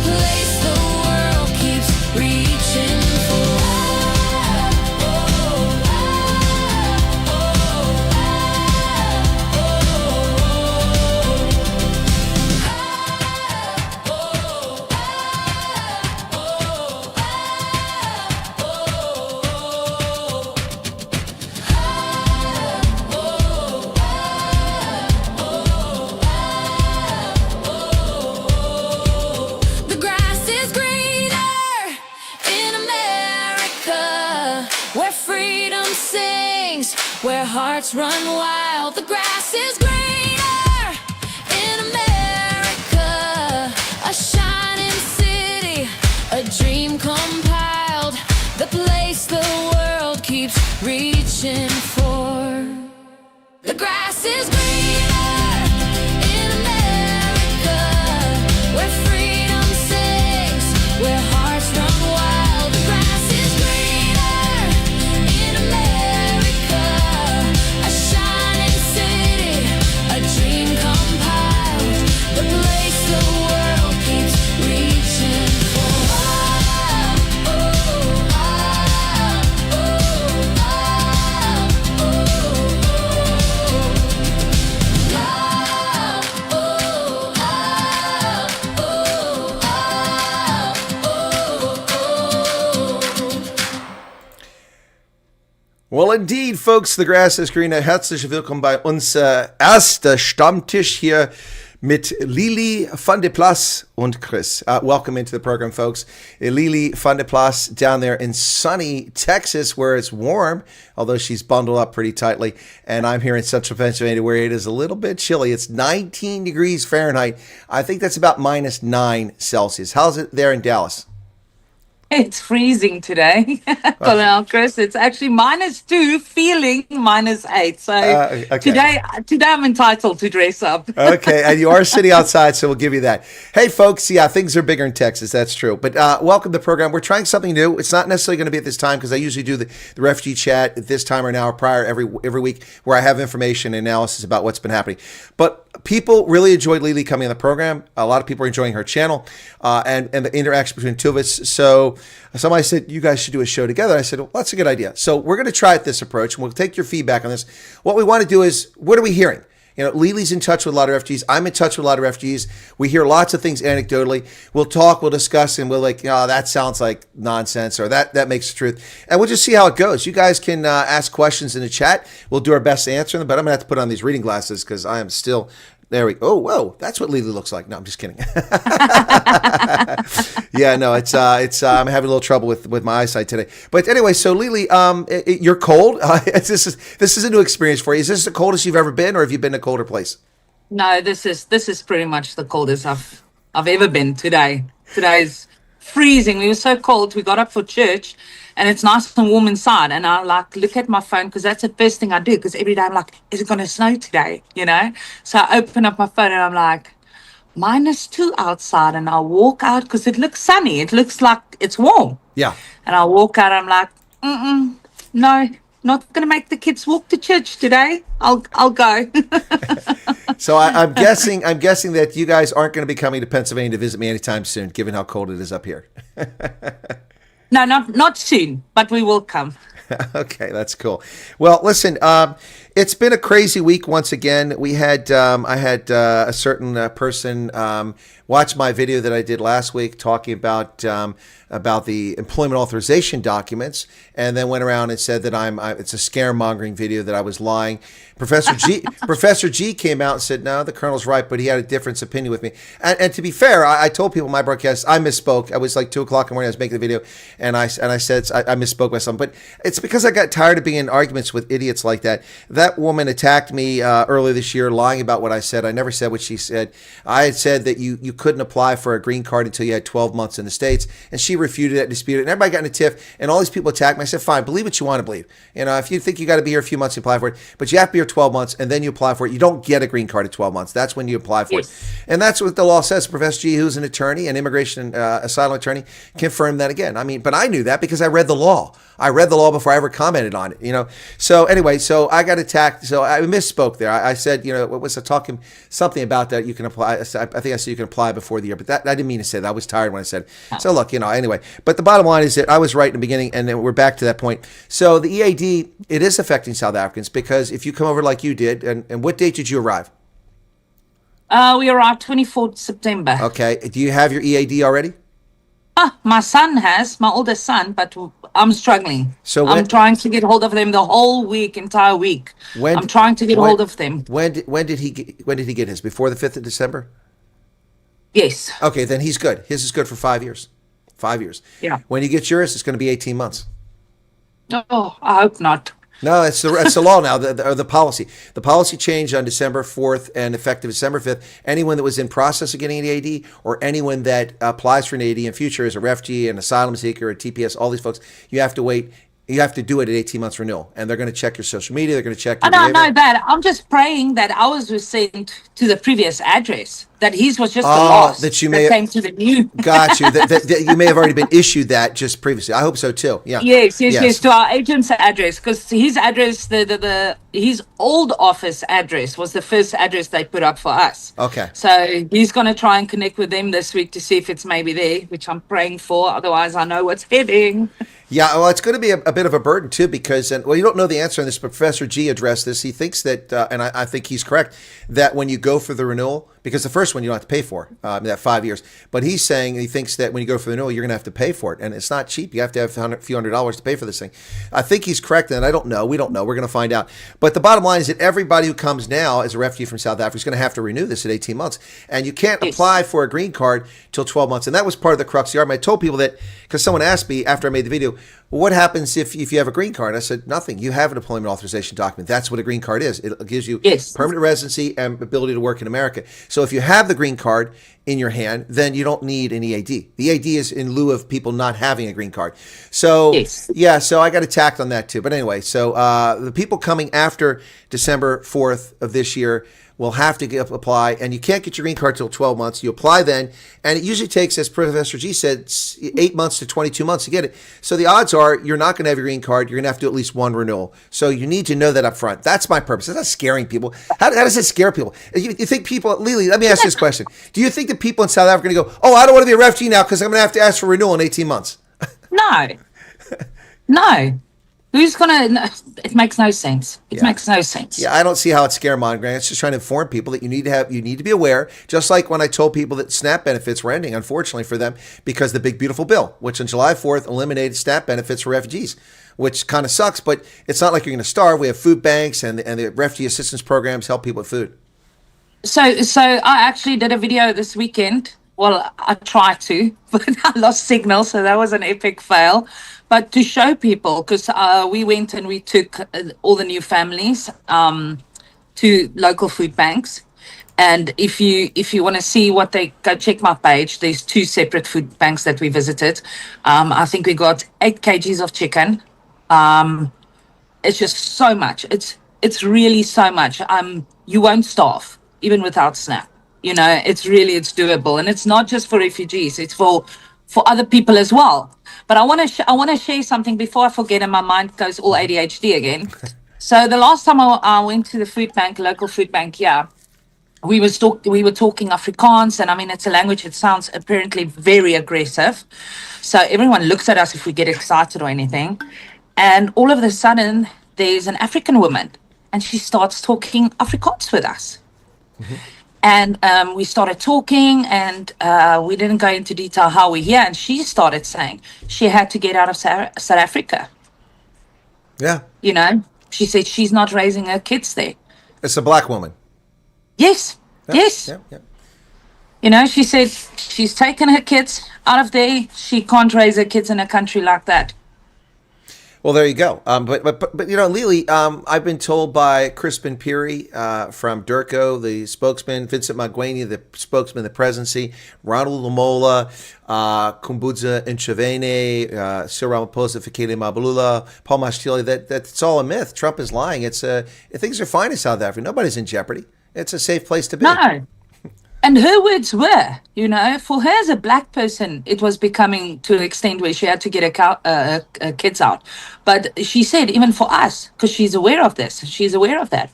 place the world keeps reaching for. The grass is greener in America, where freedom sings, where hearts run wild. The grass is greener in America, a shining city, a dream compiled, the place the world keeps reaching for. The grass is greener in America, where freedom sings, where hearts run wild. The grass is greener in America, a shining city, a dream compiled, the place the world keeps reaching for. Well, indeed, folks, the grass is greener. Herzlich willkommen bei uns erster Stammtisch hier mit Lielie van de Plas und Chris. Welcome into the program, folks. Lielie van de Plas down there in sunny Texas where it's warm, although she's bundled up pretty tightly. And I'm here in central Pennsylvania where it is a little bit chilly. It's 19 degrees Fahrenheit. I think that's about -9 Celsius. How's it there in Dallas? It's freezing today. Colonel Chris, it's actually -2, feeling -8. So okay. today I'm entitled to dress up. Okay, and you are sitting outside, so we'll give you that. Hey, folks, yeah, things are bigger in Texas. That's true. But welcome to the program. We're trying something new. It's not necessarily going to be at this time because I usually do the refugee chat at this time or an hour prior every week where I have information and analysis about what's been happening. But people really enjoyed Lielie coming on the program. A lot of people are enjoying her channel and the interaction between the two of us. So somebody said, you guys should do a show together. I said, well, that's a good idea. So we're going to try this approach, and we'll take your feedback on this. What we want to do is, what are we hearing? You know, Lily's in touch with a lot of refugees. I'm in touch with a lot of refugees. We hear lots of things anecdotally. We'll talk, we'll discuss, and we'll like, oh, that sounds like nonsense, or that makes the truth. And we'll just see how it goes. You guys can ask questions in the chat. We'll do our best to answer them, but I'm going to have to put on these reading glasses because I am still... There we go. Oh, whoa. That's what Lielie looks like. No, I'm just kidding. Yeah, no, it's I'm having a little trouble with my eyesight today. But anyway, so Lielie, you're cold. This is a new experience for you. Is this the coldest you've ever been, or have you been in a colder place? No, this is pretty much the coldest I've ever been today. Today's freezing. We were so cold. We got up for church, and it's nice and warm inside. And I like look at my phone because that's the first thing I do. Because every day I'm like, is it going to snow today? You know. So I open up my phone and I'm like, -2 outside, and I walk out because it looks sunny. It looks like it's warm. Yeah. And I walk out. I'm like, no, not going to make the kids walk to church today. I'll go. So I'm guessing that you guys aren't going to be coming to Pennsylvania to visit me anytime soon, given how cold it is up here. No, not soon, but we will come. Okay, that's cool. Well, listen, it's been a crazy week once again. We had I had a certain person watch my video that I did last week talking about the employment authorization documents, and then went around and said that it's a scaremongering video, that I was lying. Professor G came out and said, no, the colonel's right, but he had a different opinion with me. And to be fair, I told people in my broadcast, I misspoke. I was like 2 o'clock in the morning, I was making the video, and I said I misspoke myself. But it's because I got tired of being in arguments with idiots like that. That woman attacked me earlier this year, lying about what I said. I never said what she said. I had said that you couldn't apply for a green card until you had 12 months in the States, and she refuted it, disputed it, and everybody got in a tiff, and all these people attacked me. I said, fine, believe what you want to believe. You know, if you think you got to be here a few months to apply for it, but you have to be here 12 months, and then you apply for it. You don't get a green card at 12 months. That's when you apply for it. And that's what the law says. Professor G, who's an attorney, an immigration asylum attorney, confirmed that again. I mean, but I knew that because I read the law. I read the law before I ever commented on it, you know. So anyway, so I got attacked. So I misspoke there. I said, what was I talking? Something about that you can apply. I think I said you can apply before the year, but that I didn't mean to say that. I was tired when I said. So look, anyway. But the bottom line is that I was right in the beginning, and then we're back to that point. So the EAD, it is affecting South Africans because if you come over like you did, and what date did you arrive? We arrived 24th September. Okay. Do you have your EAD already? My son has, my oldest son, but I'm struggling. So I'm trying to get hold of them the whole entire week. I'm trying to get hold of them. When did he get his? Before the 5th of December? Yes. Okay, then he's good. His is good for 5 years. 5 years. Yeah. When you get yours, it's going to be 18 months. Oh, I hope not. No, that's the law now, the policy. The policy changed on December 4th and effective December 5th. Anyone that was in process of getting an EAD or anyone that applies for an EAD in future as a refugee, an asylum seeker, a TPS, all these folks, you have to wait. You have to do it at 18 months renewal. And they're going to check your social media. They're going to check your behavior. I know that. I'm just praying that ours was sent to the previous address. That his was just the loss that you may came to the new. Got you. That you may have already been issued that just previously. I hope so too. Yeah. Yes. To our agent's address, because his address, his old office address was the first address they put up for us. Okay. So he's going to try and connect with them this week to see if it's maybe there, which I'm praying for. Otherwise, I know what's heading. Yeah, well, it's going to be a bit of a burden too because, you don't know the answer on this, but Professor G addressed this. He thinks that, and I think he's correct, that when you go for the renewal, because the first one you don't have to pay for, that 5 years, but he's saying he thinks that when you go for the renewal, you're going to have to pay for it, and it's not cheap. You have to have a few $100s to pay for this thing. I think he's correct, and I don't know. We don't know. We're going to find out. But the bottom line is that everybody who comes now as a refugee from South Africa is going to have to renew this at 18 months, and you can't apply for a green card till 12 months, and that was part of the crux of the argument. I told people that because someone asked me after I made the video, well, what happens if you have a green card? I said, nothing. You have an employment authorization document. That's what a green card is. It gives you permanent residency and ability to work in America. So if you have the green card in your hand, then you don't need an EAD. The EAD is in lieu of people not having a green card. So, so I got attacked on that too. But anyway, so the people coming after December 4th of this year will have to apply, and you can't get your green card till 12 months. You apply then, and it usually takes, as Professor G said, 8 months to 22 months to get it. So the odds are you're not going to have your green card. You're going to have to do at least one renewal. So you need to know that up front. That's my purpose. It's not scaring people. How does it scare people? You think people, Lielie, let me ask you this question. Do you think that people in South Africa are going to go, oh, I don't want to be a refugee now because I'm going to have to ask for renewal in 18 months? No. No. Who's gonna? It makes no sense. It makes no sense. Yeah, I don't see how it's scaremongering. It's just trying to inform people that you need to be aware. Just like when I told people that SNAP benefits were ending, unfortunately for them, because the big beautiful bill, which on July 4th eliminated SNAP benefits for refugees, which kind of sucks. But it's not like you're going to starve. We have food banks and the refugee assistance programs help people with food. So I actually did a video this weekend. Well, I tried to, but I lost signal, so that was an epic fail. But to show people, because we went and we took all the new families to local food banks. And if you want to see what they go check my page, there's 2 separate food banks that we visited. I think we got 8 kgs of chicken. It's just so much. It's really so much. You won't starve even without SNAP. It's doable, and it's not just for refugees. It's for other people as well. But I want to share something before I forget, and my mind goes all ADHD again. So the last time I went to the food bank, local food bank, we were talking Afrikaans, and I mean it's a language that sounds apparently very aggressive. So everyone looks at us if we get excited or anything, and all of a sudden there's an African woman, and she starts talking Afrikaans with us. Mm-hmm. And we started talking, and we didn't go into detail how we're here. And she started saying she had to get out of South Africa. Yeah. She said she's not raising her kids there. It's a black woman. Yes. Yeah. Yes. Yeah. She said she's taken her kids out of there. She can't raise her kids in a country like that. Well, there you go. But Lielie, I've been told by Crispin Peary from Durko, the spokesman, Vincent Magwani, the spokesman of the presidency, Ronald Lamola, Kumbudza Nchevene, Cyril Ramaphosa, Fikile Mabulula, Paul Mashtili, that it's all a myth. Trump is lying. Things are fine in South Africa. Nobody's in jeopardy. It's a safe place to be. No. And her words were, for her as a black person, it was becoming to an extent where she had to get her kids out. But she said, even for us, because she's aware of this, she's aware of that.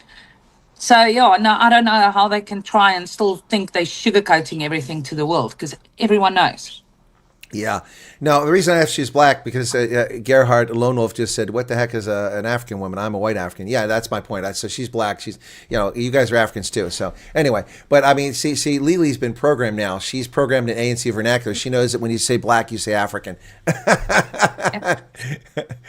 So, yeah, no, I don't know how they can try and still think they're sugarcoating everything to the world, because everyone knows. Yeah. No, the reason I asked she's black because Gerhard Lone Wolf just said, "What the heck is an African woman? I'm a white African." Yeah, that's my point. So she's black. She's, you guys are Africans too. So anyway, but I mean, see, Lielie's been programmed now. She's programmed in ANC vernacular. She knows that when you say black, you say African.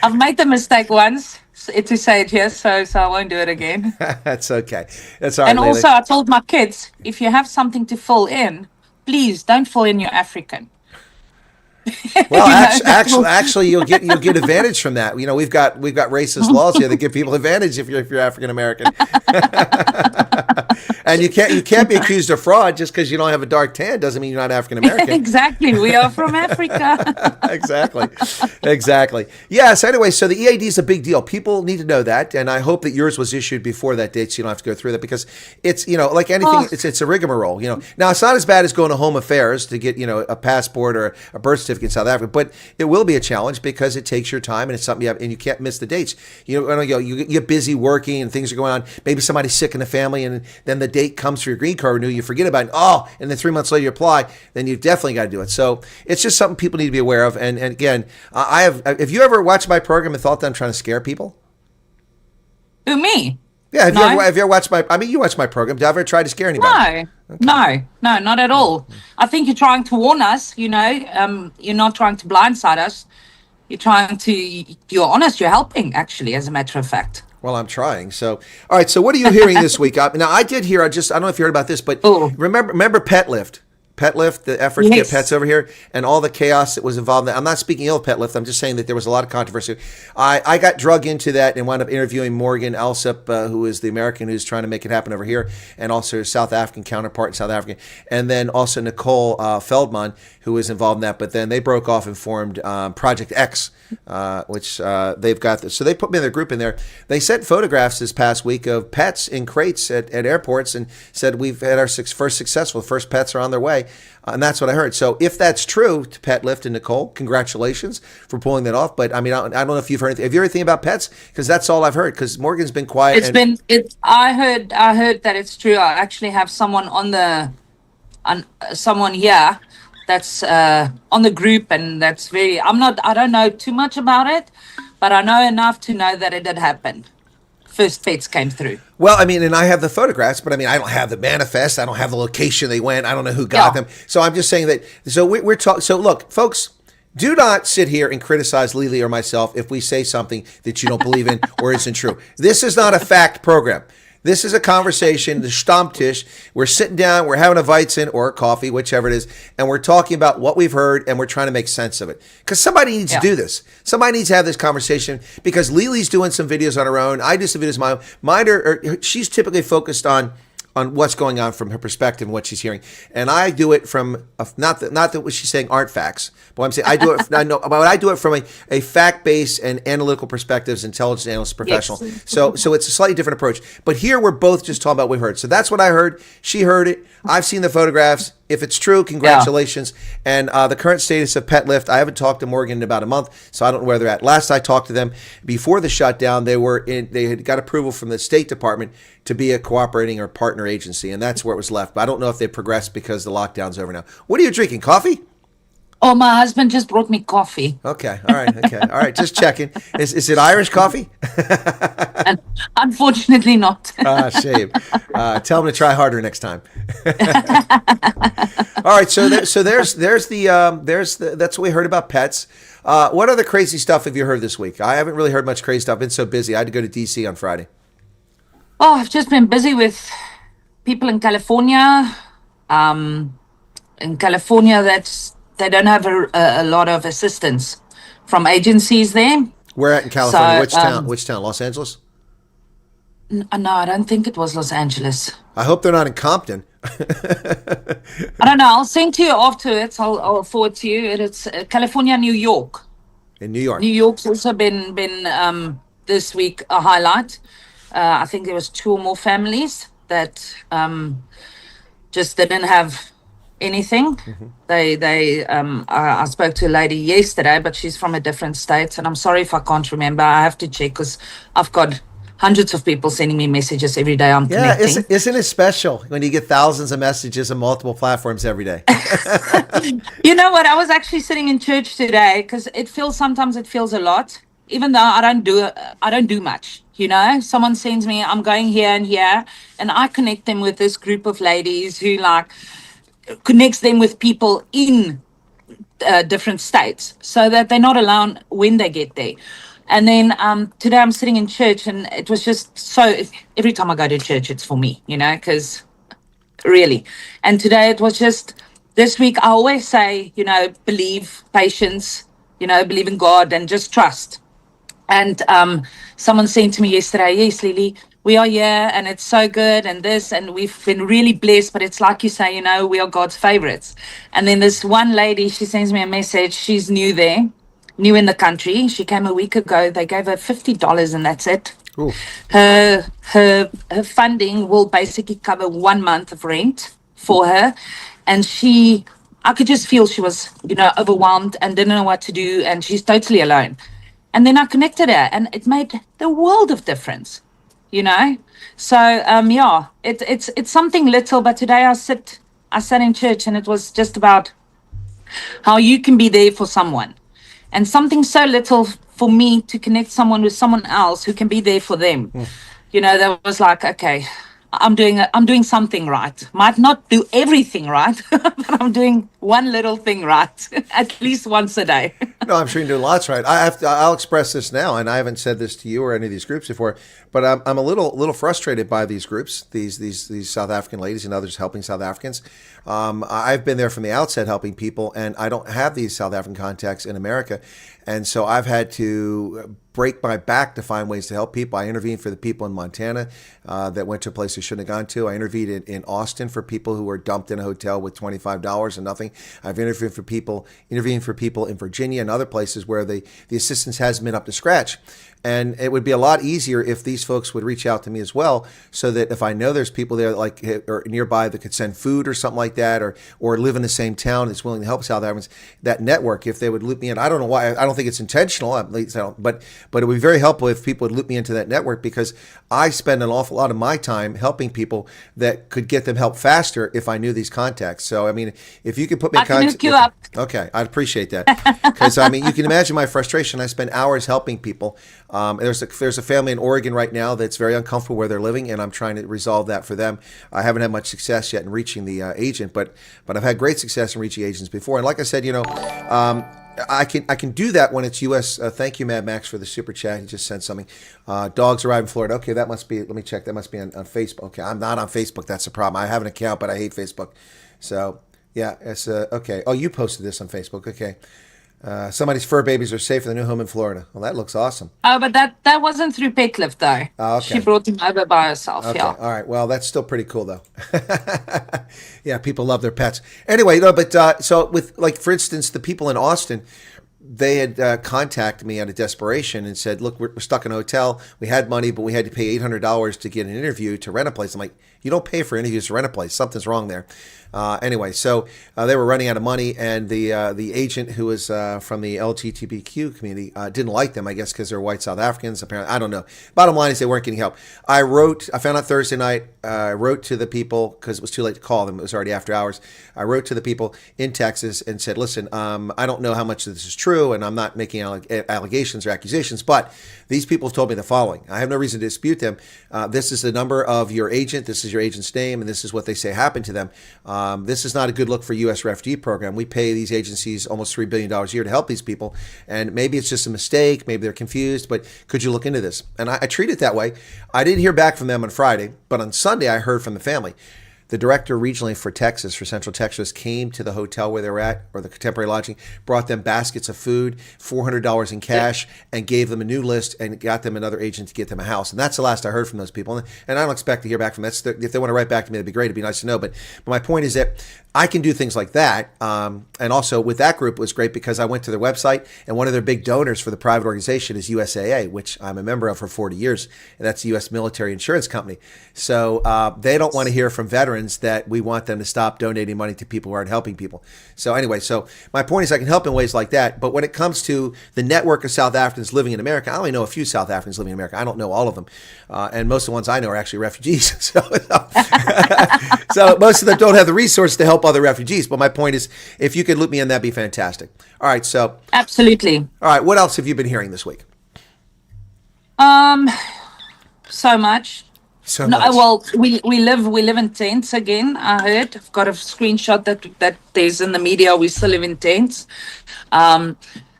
I've made the mistake once to say it here, so I won't do it again. That's okay. That's all right. And Lielie. also, I told my kids, if you have something to fill in, please don't fill in your African. Well, actually, you'll get advantage from that. We've got racist laws here that give people advantage if you're African American, and you can't be accused of fraud just because you don't have a dark tan doesn't mean you're not African American. Exactly, we are from Africa. Exactly. Yes. Anyway, so the EAD is a big deal. People need to know that, and I hope that yours was issued before that date, so you don't have to go through that because it's like anything, it's a rigmarole. Now it's not as bad as going to Home Affairs to get a passport or a birth certificate in South Africa, but it will be a challenge because it takes your time and it's something you have, and you can't miss the dates. You get busy working and things are going on. Maybe somebody's sick in the family, and then the date comes for your green card renewal. You forget about it. And then 3 months later you apply. Then you've definitely got to do it. So it's just something people need to be aware of. And again, have you ever watched my program and thought that I'm trying to scare people? Who, me? Yeah, have you ever watched you watch my program. Have I ever tried to scare anybody? No. Okay. No, not at all. I think you're trying to warn us, you're not trying to blindside us. You're honest, you're helping, actually, as a matter of fact. Well, I'm trying. So, all right. So what are you hearing this week? Now, I did hear, I don't know if you heard about this, but remember Pet Lift? Pet Lift, the effort to get pets over here, and all the chaos that was involved in that. I'm not speaking ill of Pet Lift. I'm just saying that there was a lot of controversy. I got drug into that and wound up interviewing Morgan Alsop, who is the American who's trying to make it happen over here, and also his South African counterpart in South Africa, and then also Nicole Feldman, who was involved in that. But then they broke off and formed Project X, which they've got this. So they put me in their group in there. They sent photographs this past week of pets in crates at airports and said, we've had our first pets are on their way. And that's what I heard. So if that's true to Pet Lift and Nicole, congratulations for pulling that off. But I mean, I don't know if you've heard anything. Have you heard anything about pets? Because that's all I've heard. Because Morgan's been quiet. I heard that it's true. I actually have someone someone here that's on the group, and that's I don't know too much about it, but I know enough to know that it did happen. First pets came through. Well, I mean, and I have the photographs, but I mean, I don't have the manifest. I don't have the location they went. I don't know who got them. So I'm just saying that. So we're talking. So look, folks, do not sit here and criticize Lielie or myself if we say something that you don't believe in or isn't true. This is not a fact program. This is a conversation, the Stammtisch. We're sitting down, we're having a Weizen or coffee, whichever it is, and we're talking about what we've heard, and we're trying to make sense of it. Because somebody needs to do this. Somebody needs to have this conversation, because Lily's doing some videos on her own. I do some videos on my own. She's typically focused on what's going on from her perspective and what she's hearing, and I do it from not that what she's saying aren't facts, but I'm saying I do it from a fact-based and analytical perspectives, intelligence analyst, professional. Yes. So it's a slightly different approach. But here we're both just talking about what we heard. So that's what I heard. She heard it. I've seen the photographs. If it's true, congratulations. And the current status of Pet Lift, I haven't talked to Morgan in about a month, so I don't know where they're at. Last I talked to them before the shutdown, they had got approval from the State Department to be a cooperating or partner agency, and that's where it was left. But I don't know if they progressed because the lockdown's over now. What are you drinking? Coffee? Oh, my husband just brought me coffee. Okay. All right. Just checking. Is it Irish coffee? And unfortunately not. Shame. Tell him to try harder next time. All right. So that's what we heard about pets. What other crazy stuff have you heard this week? I haven't really heard much crazy stuff. I've been so busy. I had to go to DC on Friday. Oh, I've just been busy with people in California. In California, they don't have a lot of assistance from agencies there. Where at in California? So, Which town? Los Angeles? No, I don't think it was Los Angeles. I hope they're not in Compton. I don't know. I'll send to you afterwards. I'll forward to you. It's California, New York. In New York. New York's also been this week a highlight. I think there was 2 or more families that just didn't have anything. I spoke to a lady yesterday, but she's from a different state, and I'm sorry if I can't remember. I have to check because I've got hundreds of people sending me messages every day. I'm Yeah, connecting. isn't it special when you get thousands of messages on multiple platforms every day? You know what? I was actually sitting in church today because sometimes it feels a lot, even though I don't do much. You know, someone sends me, I'm going here and here, and I connect them with this group of ladies who connects them with people in different states so that they're not alone when they get there. And then today I'm sitting in church, and it was just every time I go to church, it's for me, you know, because really. And today it was just, this week I always say, you know, believe, patience, you know, believe in God and just trust. And someone said to me yesterday, yes, Lielie, we are here and it's so good and this, and we've been really blessed, but it's like you say, you know, we are God's favorites. And then this one lady, she sends me a message. She's new there, new in the country. She came a week ago. They gave her $50 and that's it. Ooh. Her funding will basically cover 1 month of rent for her. And I could just feel she was, you know, overwhelmed and didn't know what to do. And she's totally alone. And then I connected her, and it made the world of difference, you know. So yeah, it's something little. But today I sat in church, and it was just about how you can be there for someone, and something so little for me to connect someone with someone else who can be there for them. You know, that was like, okay, I'm doing something right. Might not do everything right, but I'm doing one little thing right, at least once a day. No, I'm sure you're doing lots right. I'll express this now, and I haven't said this to you or any of these groups before, but I'm a little frustrated by these groups, these South African ladies and others helping South Africans. I've been there from the outset helping people, and I don't have these South African contacts in America, and so I've had to break my back to find ways to help people. I intervened for the people in Montana that went to a place they shouldn't have gone to. I intervened in Austin for people who were dumped in a hotel with $25 and nothing. I've intervened for people in Virginia and other places where the assistance hasn't been up to scratch. And it would be a lot easier if these folks would reach out to me as well, so that if I know there's people there like or nearby that could send food or something like that, or live in the same town that's willing to help South Africans, that network, if they would loop me in. I don't know why. I don't think it's intentional, at least I don't, but it would be very helpful if people would loop me into that network, because I spend an awful lot of my time helping people that could get them help faster if I knew these contacts. So, I mean, if you could put me in I can contact. hook you up. Okay, I'd appreciate that, because I mean, you can imagine my frustration. I spend hours helping people. There's a family in Oregon right now that's very uncomfortable where they're living, and I'm trying to resolve that for them. I haven't had much success yet in reaching the agent, but I've had great success in reaching agents before. And like I said, you know, I can do that when it's U.S. Thank you, Mad Max, for the super chat. He just sent something. Dogs arrive in Florida. Okay, that must be. Let me check. That must be on Facebook. Okay, I'm not on Facebook. That's the problem. I have an account, but I hate Facebook. So yeah, it's okay. Oh, you posted this on Facebook. Okay. Somebody's fur babies are safe in the new home in Florida. Well, that looks awesome. Oh, but that wasn't through Petlift though. Oh, okay. She brought him over by herself. Okay. Yeah. All right. Well, that's still pretty cool, though. Yeah, people love their pets. Anyway, no, but so with, like, for instance, the people in Austin, they had contacted me out of desperation and said, look, we're stuck in a hotel. We had money, but we had to pay $800 to get an interview to rent a place. I'm like, you don't pay for interviews to rent a place. Something's wrong there. Anyway, so they were running out of money, and the agent who was from the LGBTQ community didn't like them, I guess, because they're white South Africans. Apparently, I don't know. Bottom line is they weren't getting help. I found out Thursday night. I wrote to the people because it was too late to call them. It was already after hours. I wrote to the people in Texas and said, listen, I don't know how much of this is true, and I'm not making allegations or accusations, but these people have told me the following. I have no reason to dispute them. This is the number of your agent. This is your agent's name, and this is what they say happened to them. This is not a good look for U.S. refugee program. We pay these agencies almost $3 billion a year to help these people, and maybe it's just a mistake. Maybe they're confused, but could you look into this? And I treat it that way. I didn't hear back from them on Friday, but on Sunday I heard from the family. The director regionally for Texas, for Central Texas, came to the hotel where they were at, or the contemporary lodging, brought them baskets of food, $400 in cash, and gave them a new list and got them another agent to get them a house. And that's the last I heard from those people. And I don't expect to hear back from them. If they want to write back to me, that'd be great. It'd be nice to know. But my point is that I can do things like that. And also with that group, it was great because I went to their website, and one of their big donors for the private organization is USAA, which I'm a member of for 40 years. And that's the U.S. Military Insurance Company. So they don't want to hear from veterans friends that we want them to stop donating money to people who aren't helping people. So anyway, so my point is I can help in ways like that. But when it comes to the network of South Africans living in America, I only know a few South Africans living in America. I don't know all of them. And most of the ones I know are actually refugees. So most of them don't have the resources to help other refugees. But my point is, if you could loop me in, that'd be fantastic. All right. So Absolutely. all right. What else have you been hearing this week? So much. So No, much. well, we live in tents again. I heard. I've got a screenshot that there's in the media. We still live in tents. And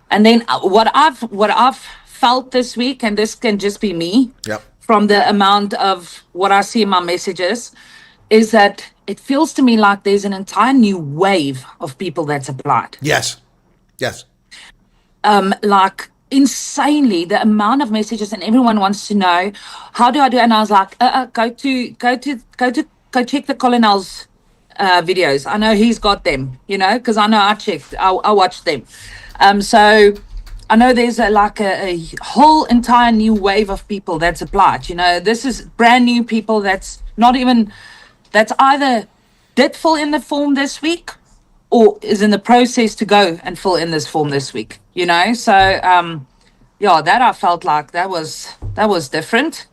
then what I've felt this week, and this can just be me, Yep. from the amount of what I see in my messages, is that it feels to me like there's an entire new wave of people that's applied. Yes. Yes. Like insanely the amount of messages, and everyone wants to know, how do I do it? And I was like, go check the colonel's videos. I know he's got them, because I know I watched them. So I know there's a whole entire new wave of people that's applied. This is brand new people that's either did fill in the form this week or is in the process to go and fill in this form this week, So, that I felt like that was different,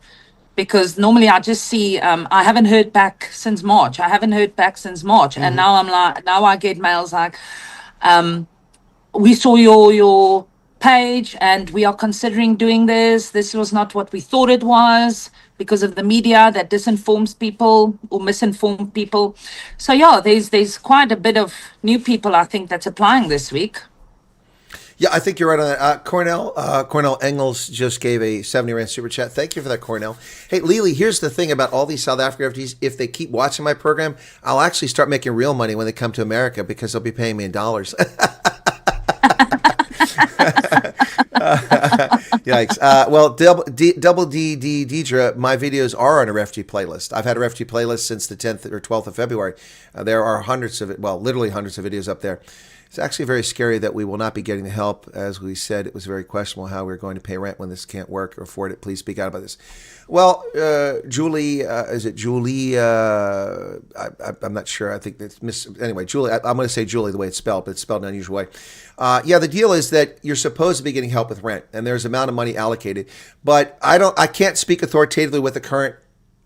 because normally I just see, I haven't heard back since March. And now I get mails like, we saw your page and we are considering doing this. This was not what we thought it was, because of the media that disinforms people or misinformed people. So there's quite a bit of new people, I think, that's applying this week. Yeah, I think you're right on that. Cornell Engels just gave a 70 Rand super chat. Thank you for that, Cornell. Hey, Lielie, here's the thing about all these South African refugees. If they keep watching my program, I'll actually start making real money when they come to America, because they'll be paying me in dollars. Yikes. Well, Double D Deidre, my videos are on a refugee playlist. I've had a refugee playlist since the 10th or 12th of February. There are literally hundreds of videos up there. It's actually very scary that we will not be getting the help. As we said, it was very questionable how we're going to pay rent when this can't work or afford it. Please speak out about this. Well, Julie, is it Julie? I'm not sure. I think that's anyway, Julie, I'm going to say Julie the way it's spelled, but it's spelled in an unusual way. The deal is that you're supposed to be getting help with rent, and there's an amount of money allocated. But I can't speak authoritatively with the current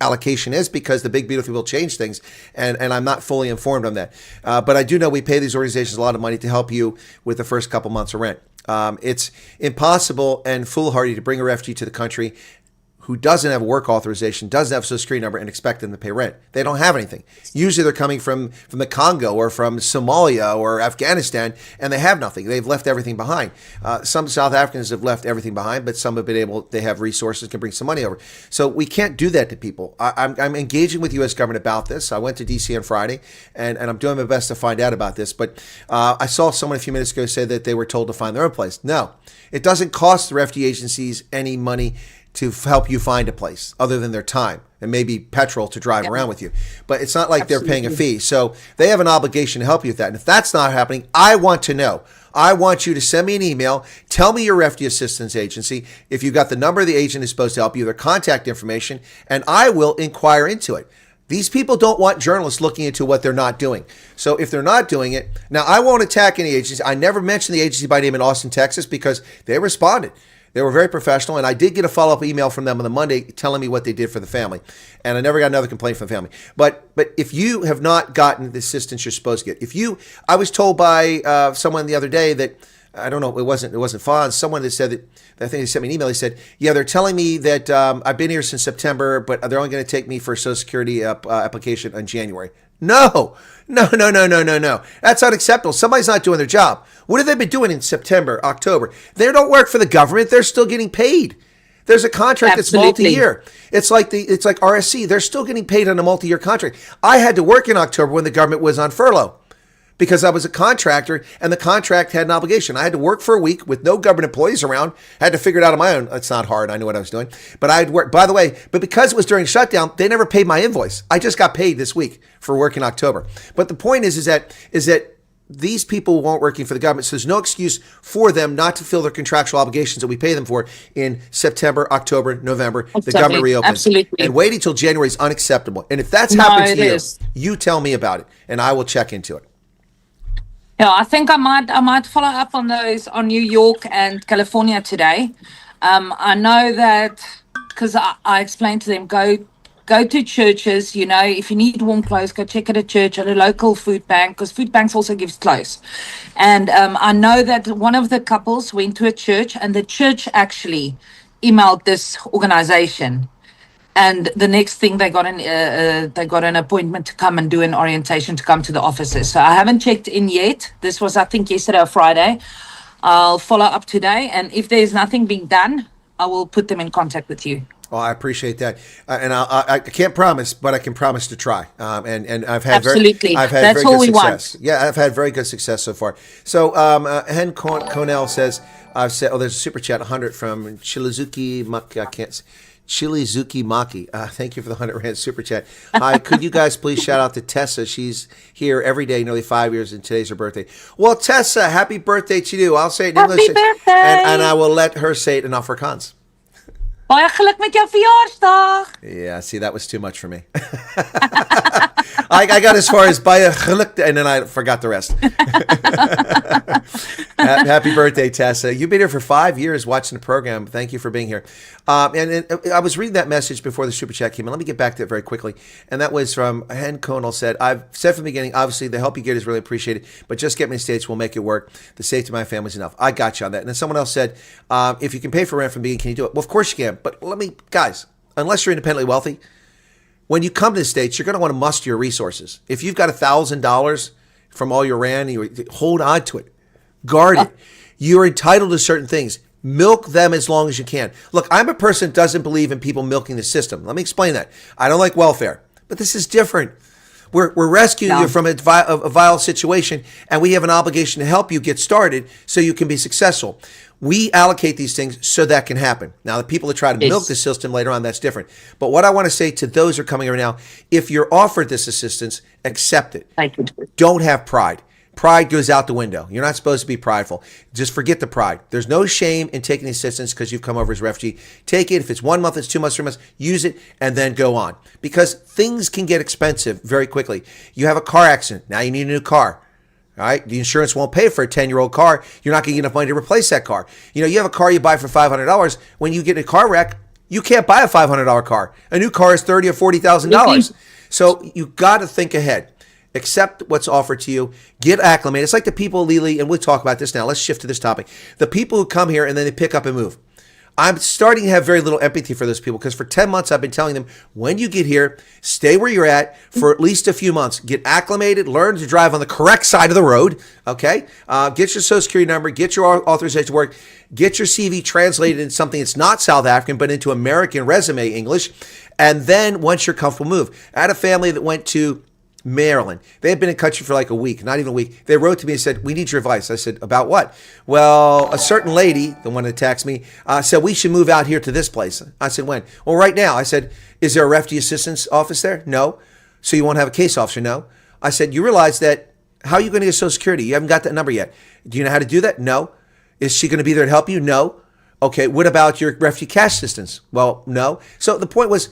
allocation is, because the big beautiful will change things, and I'm not fully informed on that. But I do know we pay these organizations a lot of money to help you with the first couple months of rent. It's impossible and foolhardy to bring a refugee to the country who doesn't have a work authorization, doesn't have a social security number, and expect them to pay rent. They don't have anything. Usually they're coming from the Congo or from Somalia or Afghanistan, and they have nothing. They've left everything behind. Some South Africans have left everything behind, but some have been able, they have resources, can bring some money over. So we can't do that to people. I'm engaging with the U.S. government about this. I went to D.C. on Friday, and I'm doing my best to find out about this. But I saw someone a few minutes ago say that they were told to find their own place. No, it doesn't cost the refugee agencies any money to help you find a place other than their time and maybe petrol to drive around with you. But it's not like they're paying a fee. So they have an obligation to help you with that. And if that's not happening, I want to know. I want you to send me an email. Tell me your refugee assistance agency. If you've got the number of the agent who's supposed to help you, their contact information, and I will inquire into it. These people don't want journalists looking into what they're not doing. So if they're not doing it, now I won't attack any agency. I never mentioned the agency by name in Austin, Texas, because they responded. They were very professional, and I did get a follow-up email from them on the Monday telling me what they did for the family. And I never got another complaint from the family. But if you have not gotten the assistance you're supposed to get, I was told by someone the other day that, I don't know, it wasn't Fonz, someone that said that, I think they sent me an email, they said, yeah, they're telling me that I've been here since September, but they're only going to take me for a Social Security application in January. No. That's unacceptable. Somebody's not doing their job. What have they been doing in September, October? They don't work for the government. They're still getting paid. There's a contract that's multi-year. It's like RSC. They're still getting paid on a multi-year contract. I had to work in October when the government was on furlough because I was a contractor and the contract had an obligation. I had to work for a week with no government employees around. I had to figure it out on my own. It's not hard. I knew what I was doing. But I had worked, by the way, but because it was during shutdown, they never paid my invoice. I just got paid this week for work in October. But the point is that these people weren't working for the government, so there's no excuse for them not to fulfill their contractual obligations that we pay them for in September, October, November. The government reopens. Absolutely. And waiting till January is unacceptable. And if that's No, happened to it you, is. you tell me about it, and I will check into it. Yeah, I think I might follow up on those on New York and California today. I know that because I explained to them, go to churches, you know, if you need warm clothes, go check at a church, at a local food bank, because food banks also gives clothes. And I know that one of the couples went to a church, and the church actually emailed this organization. And the next thing they got an appointment to come and do an orientation to come to the offices. So I haven't checked in yet. This was, I think, yesterday or Friday. I'll follow up today, and if there's nothing being done, I will put them in contact with you. Well, I appreciate that, and I can't promise, but I can promise to try. And I've had Absolutely. I've had That's very all good we success. want. Yeah, I've had very good success so far. So Hen Cornell says, I've said, there's a super chat 100 from Chilizuki Maki. I can't say. Chilizuki Maki. Thank you for the 100 rand super chat. Hi, could you guys please shout out to Tessa? She's here every day, nearly 5 years, and today's her birthday. Well, Tessa, happy birthday to you. I'll say it in Happy English, birthday. and I will let her say it in Afrikaans. Baie geluk met jou verjaarsdag. Yeah, see, that was too much for me. I got as far as baie geluk, and then I forgot the rest. Happy birthday, Tessa. You've been here for 5 years watching the program. Thank you for being here. And I was reading that message before the super chat came in. Let me get back to it very quickly. And that was from Hen Conal said, I've said from the beginning, obviously, the help you get is really appreciated, but just get me in the States, we'll make it work. The safety of my family is enough. I got you on that. And then someone else said, if you can pay for rent from the beginning, can you do it? Well, of course you can. But let me, guys, unless you're independently wealthy, when you come to the States, you're going to want to muster your resources. If you've got $1,000 from all your rand, hold on to it. Guard it. You're entitled to certain things. Milk them as long as you can. Look, I'm a person that doesn't believe in people milking the system. Let me explain that. I don't like welfare, but this is different. We're rescuing you from a vile situation, and we have an obligation to help you get started so you can be successful. We allocate these things so that can happen. Now, the people that try to milk the system later on, that's different. But what I want to say to those who are coming over now, if you're offered this assistance, accept it. Thank you. Don't have pride. Pride goes out the window. You're not supposed to be prideful. Just forget the pride. There's no shame in taking the assistance because you've come over as a refugee. Take it. If it's 1 month, it's 2 months, 3 months, use it and then go on. Because things can get expensive very quickly. You have a car accident. Now you need a new car. All right. The insurance won't pay for a 10-year-old car. You're not going to get enough money to replace that car. You know, you have a car you buy for $500. When you get in a car wreck, you can't buy a $500 car. A new car is $30,000 or $40,000. So you got to think ahead. Accept what's offered to you. Get acclimated. It's like the people, Lielie, and we'll talk about this now. Let's shift to this topic. The people who come here and then they pick up and move. I'm starting to have very little empathy for those people because for 10 months I've been telling them, when you get here, stay where you're at for at least a few months. Get acclimated, learn to drive on the correct side of the road, okay? Get your social security number, get your authorization to work, get your CV translated into something that's not South African but into American resume English, and then once you're comfortable, move. I had a family that went to Maryland. They had been in country for like a week, not even a week. They wrote to me and said, we need your advice. I said, about what? Well, a certain lady, the one that attacked me, said we should move out here to this place. I said, when? Well, right now. I said, is there a refugee assistance office there? No. So you won't have a case officer? No. I said, you realize that, how are you going to get Social Security? You haven't got that number yet. Do you know how to do that? No. Is she going to be there to help you? No. Okay, what about your refugee cash assistance? Well, no. So the point was,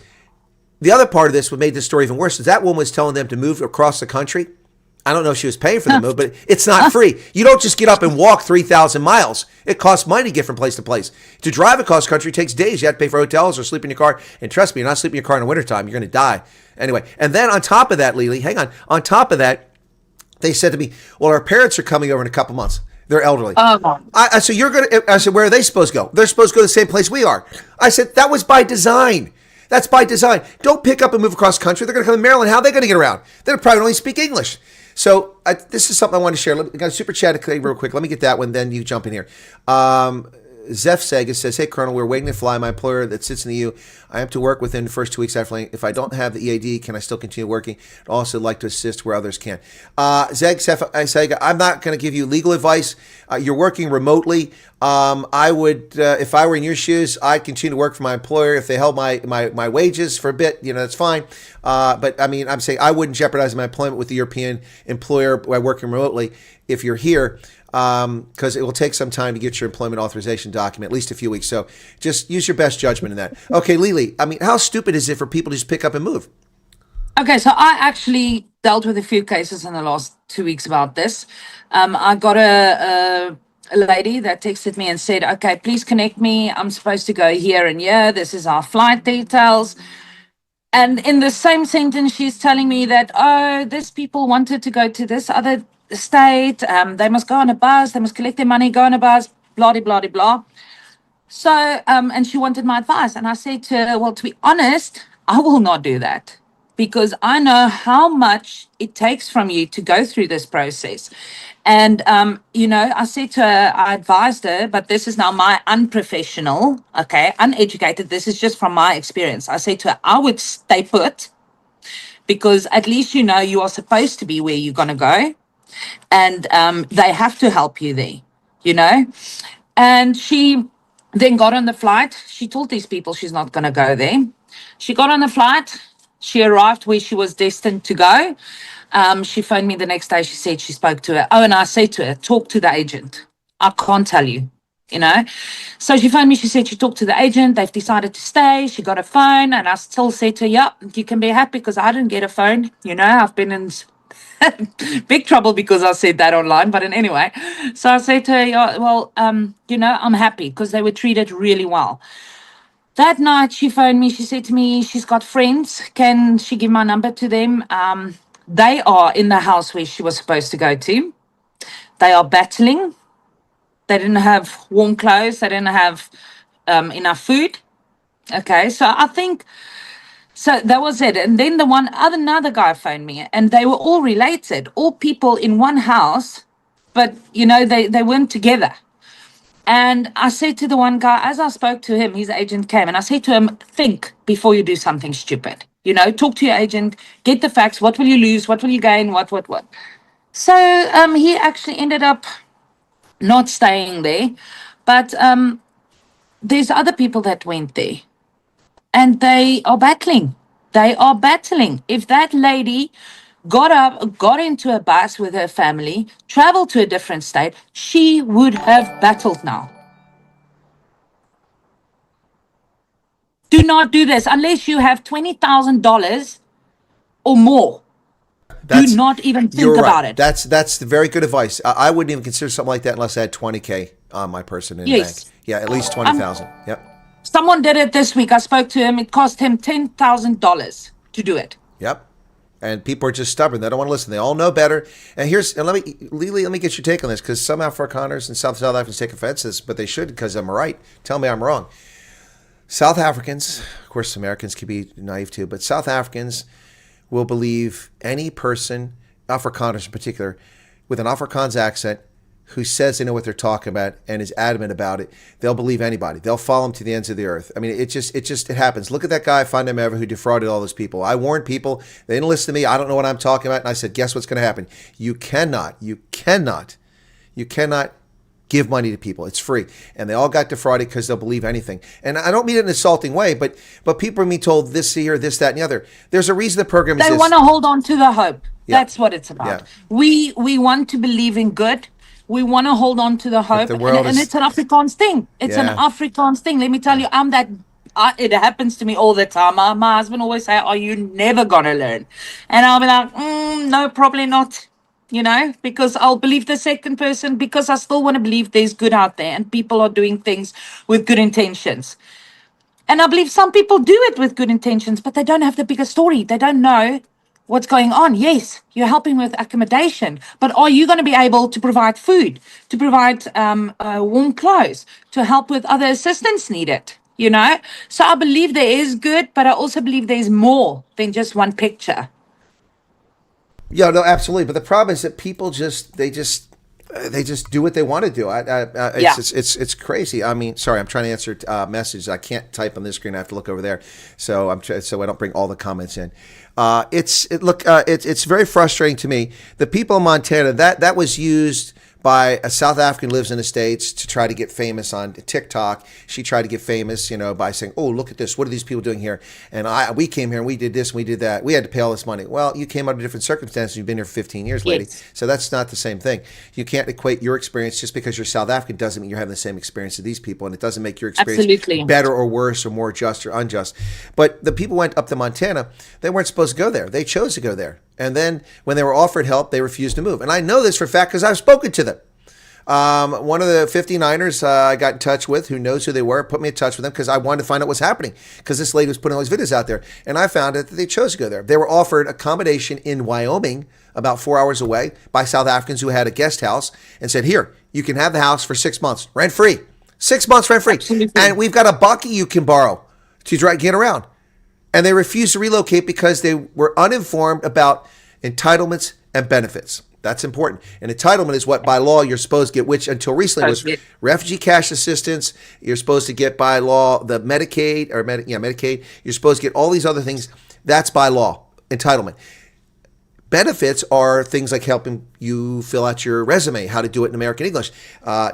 the other part of this, what made this story even worse, is that woman was telling them to move across the country. I don't know if she was paying for the move, but it's not free. You don't just get up and walk 3,000 miles. It costs money to get from place to place. To drive across country takes days. You have to pay for hotels or sleep in your car. And trust me, you're not sleeping in your car in the wintertime. You're going to die. Anyway, and then on top of that, Lielie, hang on. On top of that, they said to me, well, our parents are coming over in a couple months. They're elderly. I said, I said, where are they supposed to go? They're supposed to go to the same place we are. I said, that was by design. That's by design. Don't pick up and move across country. They're going to come to Maryland. How are they going to get around? They're probably only speak English. So this is something I want to share. I got a super chat real quick. Let me get that one. Then you jump in here. Zeph Sega says, hey, Colonel, we're waiting to fly. My employer that sits in the EU, I have to work within the first 2 weeks after flying. If I don't have the EAD, can I still continue working? I'd also like to assist where others can. Sega, I'm not going to give you legal advice. You're working remotely. I would, if I were in your shoes, I'd continue to work for my employer. If they held my wages for a bit, that's fine. But I mean, I'm saying I wouldn't jeopardize my employment with the European employer by working remotely. if you're here, because it will take some time to get your employment authorization document, at least a few weeks. So just use your best judgment in that. Okay, Lielie, I mean, how stupid is it for people to just pick up and move? Okay, so I actually dealt with a few cases in the last 2 weeks about this. I got a lady that texted me and said, okay, please connect me. I'm supposed to go here and here. This is our flight details. And in the same sentence, she's telling me that, oh, these people wanted to go to this other state. They must go on a bus. They must collect their money, go on a bus, blah, blah, blah, blah. So, and she wanted my advice. And I said to her, well, to be honest, I will not do that, because I know how much it takes from you to go through this process. And, I said to her, I advised her, but this is now my unprofessional, okay, uneducated. This is just from my experience. I said to her, I would stay put, because at least you are supposed to be where you're going to go. And they have to help you there. And she then got on the flight. She told these people she's not going to go there. She got on the flight. She arrived where she was destined to go. She phoned me the next day. She said she spoke to her. Oh, and I said to her, talk to the agent. I can't tell you, So she phoned me. She said she talked to the agent. They've decided to stay. She got a phone. And I still said to her, yeah, you can be happy, because I didn't get a phone. I've been in big trouble because I said that online. But anyway, so I said to her, yeah, well, I'm happy, because they were treated really well. That night she phoned me. She said to me, she's got friends. Can she give my number to them? They are in the house where she was supposed to go to. They are battling. They didn't have warm clothes. They didn't have enough food. Okay, so I think, so that was it. And then another guy phoned me, and they were all related, all people in one house, but, they weren't together. And I said to the one guy, as I spoke to him, his agent came, and I said to him, think before you do something stupid. Talk to your agent, get the facts. What will you lose? What will you gain? What? So he actually ended up not staying there. But there's other people that went there, and they are battling. They are battling. If that lady got into a bus with her family, traveled to a different state, she would have battled now. Do not do this unless you have $20,000 or more. Do not even think about it. That's very good advice. I wouldn't even consider something like that unless I had $20K on my person in the bank. Yeah, at least 20,000. Yep. Someone did it this week. I spoke to him. It cost him $10,000 to do it. Yep. And people are just stubborn. They don't want to listen. They all know better. And Lielie, let me get your take on this, because some Afrikaners and South Africans take offense to this, but they should, because I'm right. Tell me I'm wrong. South Africans, of course, Americans can be naive too, but South Africans will believe any person, Afrikaners in particular, with an Afrikaans accent, who says they know what they're talking about and is adamant about it. They'll believe anybody. They'll follow them to the ends of the earth. I mean, it happens. Look at that guy, Find Him Ever, who defrauded all those people. I warned people. They didn't listen to me. I don't know what I'm talking about. And I said, guess what's going to happen? You cannot give money to people. It's free. And they all got defrauded because they'll believe anything. And I don't mean it in an insulting way, but people are being told this here, this, that, and the other. There's a reason the program exists. They want to hold on to the hope. Yeah. That's what it's about. Yeah. We want to believe in good. We want to hold on to the hope, and it's an Afrikaans thing. It's an Afrikaans thing. Let me tell you, it happens to me all the time. My husband always say, are you never going to learn? And I'll be like, no, probably not, because I'll believe the second person, because I still want to believe there's good out there and people are doing things with good intentions. And I believe some people do it with good intentions, but they don't have the bigger story. They don't know what's going on. Yes, you're helping with accommodation, but are you going to be able to provide food, to provide warm clothes, to help with other assistance needed? So I believe there is good, but I also believe there's more than just one picture. Yeah, no, absolutely. But the problem is that people they just do what they want to do. It's crazy. I mean, sorry, I'm trying to answer messages. I can't type on this screen. I have to look over there. So so I don't bring all the comments in. It's very frustrating to me. The people in Montana, that was used by a South African who lives in the States to try to get famous on TikTok. She tried to get famous, by saying, "Oh, look at this. What are these people doing here?" And we came here and we did this and we did that. We had to pay all this money. Well, you came out of different circumstances. You've been here for 15 years, lady. Yes. So that's not the same thing. You can't equate your experience just because you're South African doesn't mean you're having the same experience as these people, and it doesn't make your experience Absolutely. better or worse or more just or unjust. But the people went up to Montana. They weren't supposed to go there. They chose to go there. And then when they were offered help, they refused to move. And I know this for a fact because I've spoken to them. One of the 59ers I got in touch with, who knows who they were, put me in touch with them because I wanted to find out what's happening, because this lady was putting all these videos out there. And I found out that they chose to go there. They were offered accommodation in Wyoming, about 4 hours away, by South Africans who had a guest house and said, "Here, you can have the house for 6 months, rent free. 6 months rent free. Absolutely. And we've got a bucky you can borrow to get around." And they refused to relocate because they were uninformed about entitlements and benefits. That's important. An entitlement is what by law you're supposed to get, which until recently was refugee cash assistance. You're supposed to get by law the Medicaid or Medicaid. You're supposed to get all these other things. That's by law, entitlement. Benefits are things like helping you fill out your resume, how to do it in American English,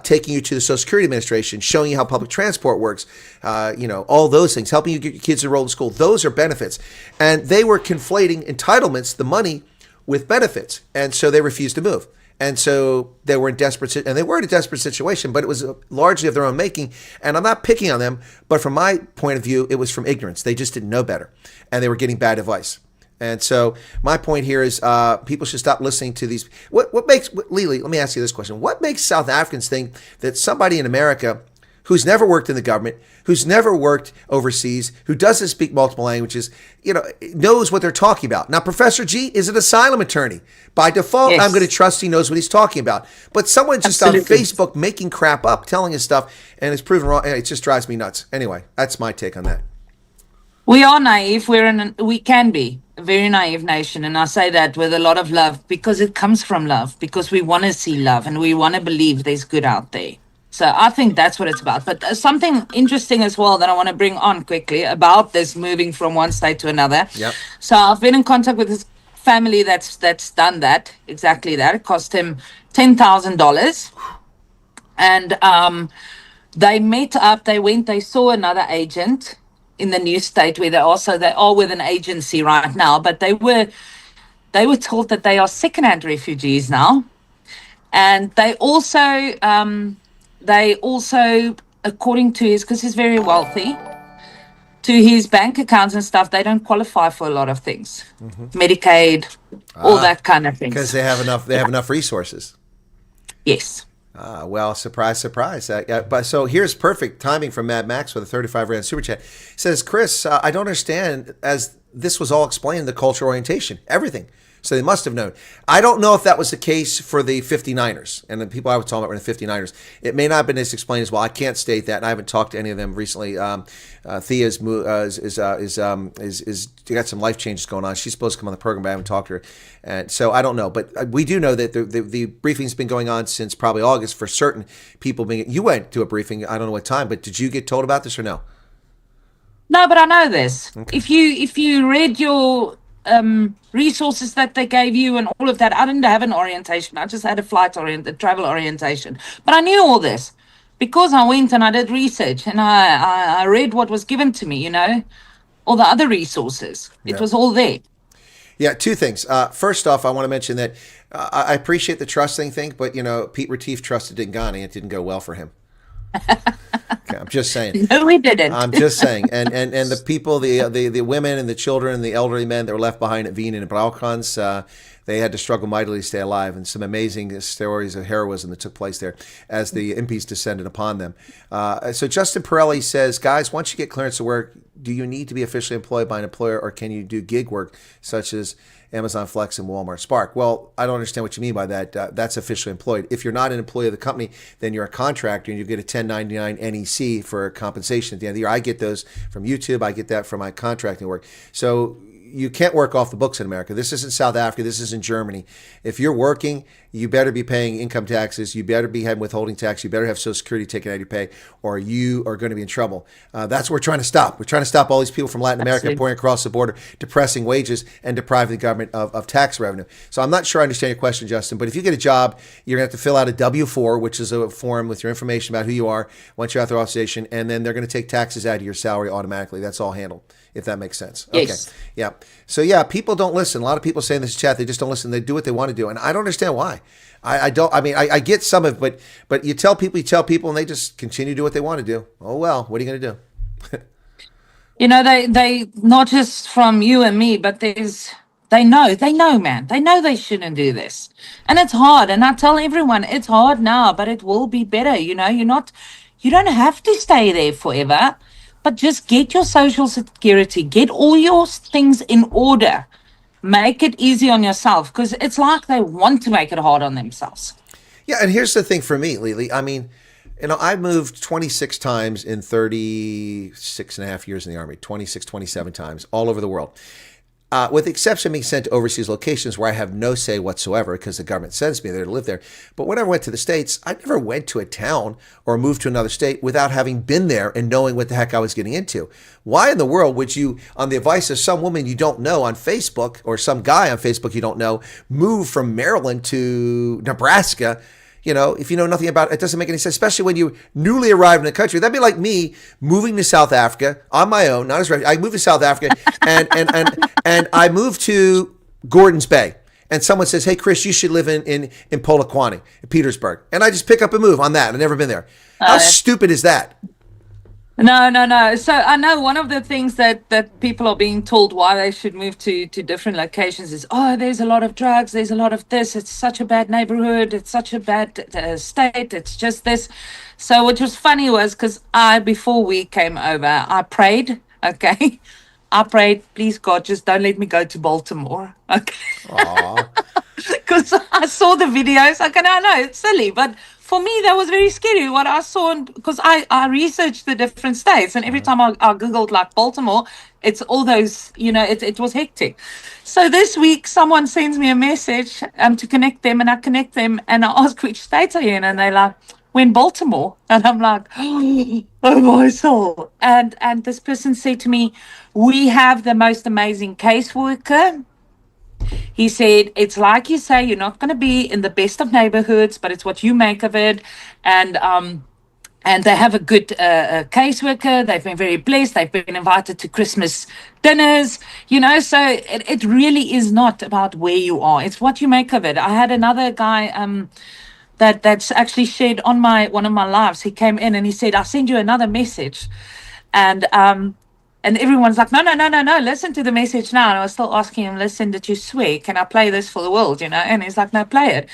taking you to the Social Security Administration, showing you how public transport works, all those things, helping you get your kids enrolled in school. Those are benefits. And they were conflating entitlements, the money, with benefits. And so they refused to move. And so they were in and they were in a desperate situation, but it was largely of their own making. And I'm not picking on them, but from my point of view, it was from ignorance. They just didn't know better. And they were getting bad advice. And so my point here is people should stop listening to these. Lielie, let me ask you this question. What makes South Africans think that somebody in America who's never worked in the government, who's never worked overseas, who doesn't speak multiple languages, knows what they're talking about? Now, Professor G is an asylum attorney. By default, Yes. I'm going to trust he knows what he's talking about. But someone just Absolutely. on Facebook making crap up, telling us stuff, and it's proven wrong. It just drives me nuts. Anyway, that's my take on that. We are naive. We can be a very naive nation. And I say that with a lot of love, because it comes from love, because we want to see love and we want to believe there's good out there. So I think that's what it's about. But something interesting as well that I want to bring on quickly about this moving from one state to another. Yep. So I've been in contact with this family that's done that, exactly that. It cost him $10,000. And they met up, they saw another agent in the new state where they are with an agency right now, but they were told that they are secondhand refugees now. And they also, according to because he's very wealthy, to his bank accounts and stuff, they don't qualify for a lot of things, Medicaid, all that kind of things. Because they have enough resources. Yes. Well, surprise, surprise. But so here's perfect timing from Mad Max with a 35 Rand super chat. He says, "Chris, I don't understand, as this was all explained in the cultural orientation, everything. So they must have known." I don't know if that was the case for the 59ers and the people I was talking about were the 59ers. It may not have been as explained as well. I can't state that, and I haven't talked to any of them recently. Thea's got some life changes going on. She's supposed to come on the program, but I haven't talked to her, and so I don't know. But we do know that the briefing's been going on since probably August for certain people. You went to a briefing. I don't know what time, but did you get told about this or no? No, but I know this. Okay. If you read your resources that they gave you and all of that, I didn't have an orientation. I just had a travel orientation. But I knew all this because I went and I did research and I read what was given to me, all the other resources. It was all there. Yeah, two things. First off, I want to mention that I appreciate the trusting thing, but Pete Retief trusted Dingani. It didn't go well for him. Okay, I'm just saying. No, we didn't. I'm just saying. And the people, the women and the children and the elderly men that were left behind at Wien and Brauchans, they had to struggle mightily to stay alive, and some amazing stories of heroism that took place there as the impies descended upon them. So Justin Pirelli says, "Guys, once you get clearance to work, do you need to be officially employed by an employer, or can you do gig work such as Amazon Flex and Walmart Spark?" Well, I don't understand what you mean by that. That's officially employed. If you're not an employee of the company, then you're a contractor and you get a 1099 NEC for compensation at the end of the year. I get those from YouTube. I get that from my contracting work. So you can't work off the books in America. This isn't South Africa. This isn't Germany. If you're working, you better be paying income taxes. You better be having withholding tax. You better have Social Security taken out of your pay, or you are going to be in trouble. That's what we're trying to stop. We're trying to stop all these people from Latin America Absolutely. pouring across the border, depressing wages and depriving the government of tax revenue. So I'm not sure I understand your question, Justin, but if you get a job, you're going to have to fill out a W-4, which is a form with your information about who you are once you're out their authorization, and then they're going to take taxes out of your salary automatically. That's all handled, if that makes sense. Yes. Okay. Yeah. So yeah, people don't listen. A lot of people say in this chat, they just don't listen. They do what they want to do. And I don't understand why. I don't, I mean, I get some of it, but you tell people and they just continue to do what they want to do. Oh, well, what are you going to do? You know, they not just from you and me, but they know, man. They know they shouldn't do this. And it's hard. And I tell everyone, it's hard now, but it will be better. You know, you don't have to stay there forever, but just get your social security, get all your things in order. Make it easy on yourself, because it's like they want to make it hard on themselves. Yeah, and here's the thing for me, Lielie. I mean, I moved 26 times in 36 and a half years in the Army, 26, 27 times, all over the world. With the exception of being sent to overseas locations where I have no say whatsoever because the government sends me there to live there. But when I went to the States, I never went to a town or moved to another state without having been there and knowing what the heck I was getting into. Why in the world would you, on the advice of some woman you don't know on Facebook or some guy on Facebook you don't know, move from Maryland to Nebraska? You know, if you know nothing about it, it doesn't make any sense, especially when you newly arrived in the country. That'd be like me moving to South Africa on my own, not as refugee. I moved to South Africa and I moved to Gordons Bay. And someone says, hey, Chris, you should live in Polokwane, in Petersburg. And I just pick up and move on that. I've never been there. How stupid is that? No. So I know one of the things that people are being told why they should move to different locations is, oh, there's a lot of drugs, there's a lot of this, it's such a bad neighborhood, it's such a bad state, it's just this. So what was funny was, because before we came over, I prayed, okay? I prayed, please God, just don't let me go to Baltimore, okay? Because I saw the videos. Okay, I know it's silly, but for me that was very scary. What I saw, because I researched the different states, and every time I googled like Baltimore, it's all those, you know, it was hectic. So this week someone sends me a message to connect them, and I connect them, and I ask which states are you in, and they're like, we're in Baltimore, and I'm like, oh my soul. And this person said to me, we have the most amazing caseworker. He said, it's like you say, you're not going to be in the best of neighborhoods, but it's what you make of it. And they have a good caseworker. They've been very blessed. They've been invited to Christmas dinners, you know, so it really is not about where you are. It's what you make of it. I had another guy that's actually shared on one of my lives. He came in and he said, I'll send you another message. And everyone's like, no, listen to the message now. And I was still asking him, listen, did you swear? Can I play this for the world, you know? And he's like, no, play it.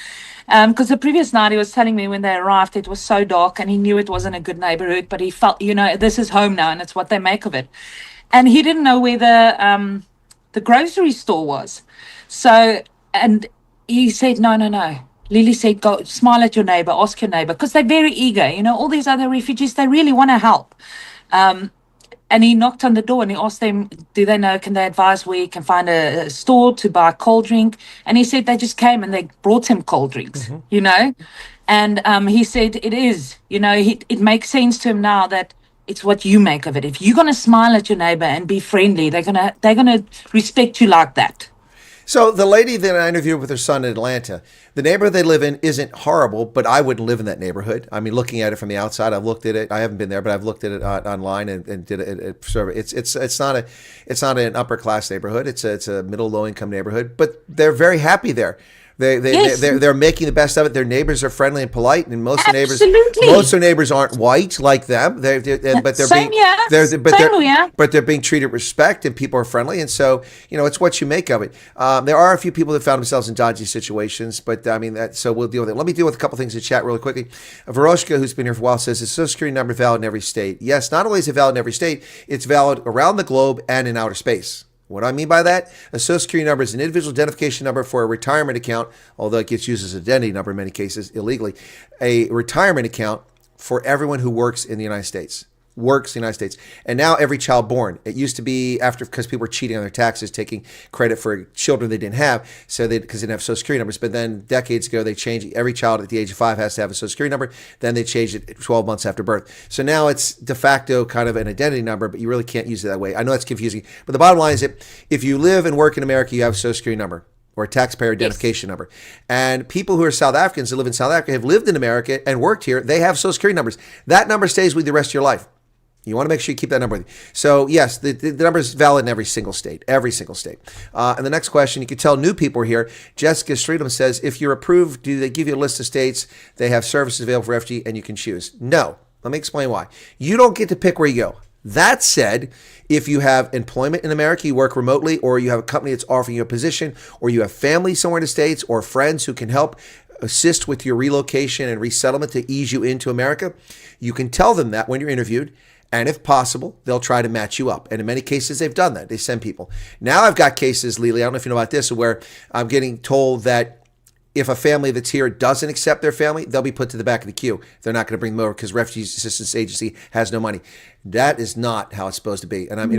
Because the previous night he was telling me when they arrived, it was so dark and he knew it wasn't a good neighborhood, but he felt, you know, this is home now and it's what they make of it. And he didn't know where the grocery store was. So, and he said, no. Lielie said, go smile at your neighbor, ask your neighbor, because they're very eager. You know, all these other refugees, they really want to help. And he knocked on the door and he asked them, do they know, can they advise where you can find a store to buy a cold drink? And he said they just came and they brought him cold drinks, you know. And he said it is, you know, it makes sense to him now that it's what you make of it. If you're going to smile at your neighbor and be friendly, they're gonna respect you like that. So the lady that I interviewed with her son in Atlanta, the neighborhood they live in isn't horrible, but I wouldn't live in that neighborhood. I mean, looking at it from the outside, I've looked at it. I haven't been there, but I've looked at it online and did it. It's not an upper class neighborhood. It's a middle low income neighborhood, but they're very happy there. They're making the best of it. Their neighbors are friendly and polite, and most of their neighbors aren't white like them. But they're being treated with respect, and people are friendly, and so you know it's what you make of it. There are a few people that found themselves in dodgy situations, but I mean so we'll deal with it. Let me deal with a couple things in chat really quickly. Veroshka, who's been here for a while, says the Social Security number is valid in every state. Yes, not only is it valid in every state, it's valid around the globe and in outer space. What do I mean by that? A Social Security number is an individual identification number for a retirement account, although it gets used as an identity number in many cases illegally. A retirement account for everyone who works in the United States. works in the United States. And now every child born, it used to be after, because people were cheating on their taxes, taking credit for children they didn't have, so because they didn't have Social Security numbers. But then decades ago, they changed it. Every child at the age of 5 has to have a Social Security number. Then they changed it 12 months after birth. So now it's de facto kind of an identity number, but you really can't use it that way. I know that's confusing, but the bottom line is that if you live and work in America, you have a Social Security number or a taxpayer identification number. And people who are South Africans that live in South Africa have lived in America and worked here. They have Social Security numbers. That number stays with you the rest of your life. You want to make sure you keep that number with you. So yes, the number is valid in every single state. And the next question, you can tell new people are here. Jessica Streetum says, if you're approved, do they give you a list of states they have services available for refugee and you can choose? No. Let me explain why. You don't get to pick where you go. That said, if you have employment in America, you work remotely, or you have a company that's offering you a position, or you have family somewhere in the States, or friends who can help assist with your relocation and resettlement to ease you into America, you can tell them that when you're interviewed. And if possible, they'll try to match you up. And in many cases, they've done that. They send people. Now I've got cases, Lielie, I don't know if you know about this, where I'm getting told that if a family that's here doesn't accept their family, they'll be put to the back of the queue. They're not going to bring them over because Refugee Assistance Agency has no money. That is not how it's supposed to be. And I'm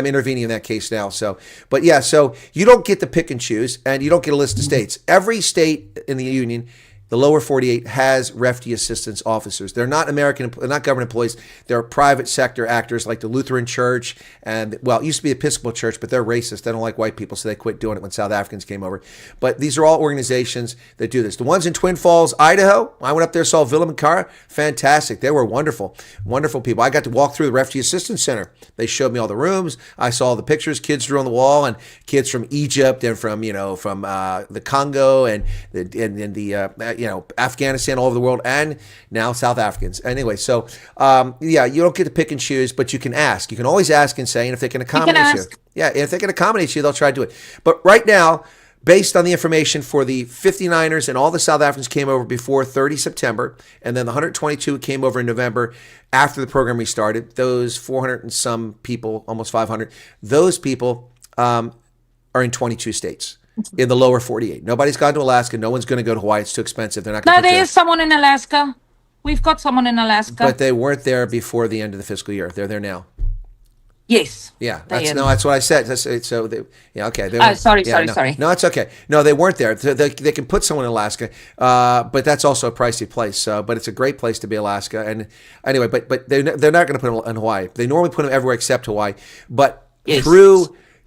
intervening in that case now. So you don't get to pick and choose, and you don't get a list of states. Every state in the union, the lower 48, has refugee assistance officers. They're not not government employees. They're private sector actors like the Lutheran Church it used to be Episcopal Church, but they're racist. They don't like white people, so they quit doing it when South Africans came over. But these are all organizations that do this. The ones in Twin Falls, Idaho, I went up there, saw Willem and Cara. Fantastic. They were wonderful, wonderful people. I got to walk through the Refugee Assistance Center. They showed me all the rooms. I saw all the pictures kids drew on the wall, and kids from Egypt and from the Congo and Afghanistan, all over the world, and now South Africans. Anyway, so you don't get to pick and choose, but you can ask. You can always ask and say, and if they can accommodate you. Yeah, if they can accommodate you, they'll try to do it. But right now, based on the information for the 59ers and all the South Africans came over before 30 September, and then the 122 came over in November after the program restarted, those 400 and some people, almost 500, those people are in 22 states. In the lower 48. Nobody's gone to Alaska. No one's going to go to Hawaii. It's too expensive. They're not going to. No, there is someone in Alaska. We've got someone in Alaska. But they weren't there before the end of the fiscal year. They're there now. Yes. Yeah. That's what I said. Okay. Sorry. No, it's okay. No, they weren't there. They can put someone in Alaska, but that's also a pricey place. But it's a great place to be, Alaska. And anyway, but they're not going to put them in Hawaii. They normally put them everywhere except Hawaii. But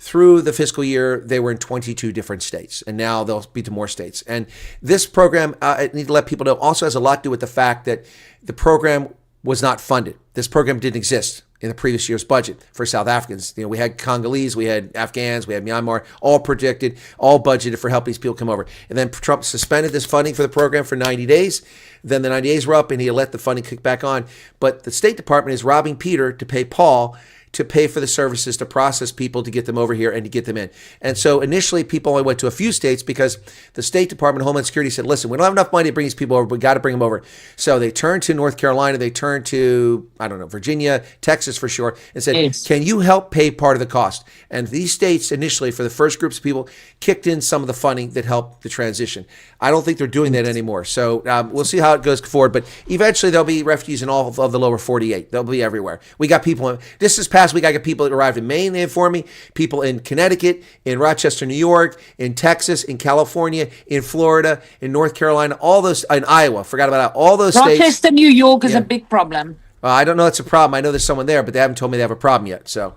through the fiscal year, they were in 22 different states, and now they'll be to more states. And this program, I need to let people know, also has a lot to do with the fact that the program was not funded. This program didn't exist in the previous year's budget for South Africans. We had Congolese, we had Afghans, we had Myanmar, all projected, all budgeted for helping these people come over. And then Trump suspended this funding for the program for 90 days. Then the 90 days were up, and he let the funding kick back on. But the State Department is robbing Peter to pay Paul to pay for the services to process people to get them over here and to get them in. And so initially people only went to a few states because the State Department of Homeland Security said, listen, we don't have enough money to bring these people over. We got to bring them over. So they turned to North Carolina. They turned to, Virginia, Texas for sure, and said, Can you help pay part of the cost? And these states initially, for the first groups of people, kicked in some of the funding that helped the transition. I don't think they're doing that anymore. So we'll see how it goes forward. But eventually there'll be refugees in all of the lower 48. They'll be everywhere. We got people, this past week I got people that arrived in Maine, they informed me, people in Connecticut, in Rochester, New York, in Texas, in California, in Florida, in North Carolina, all those, in Iowa, forgot about that, all those states. Rochester, New York is a big problem. I don't know it's a problem. I know there's someone there, but they haven't told me they have a problem yet. So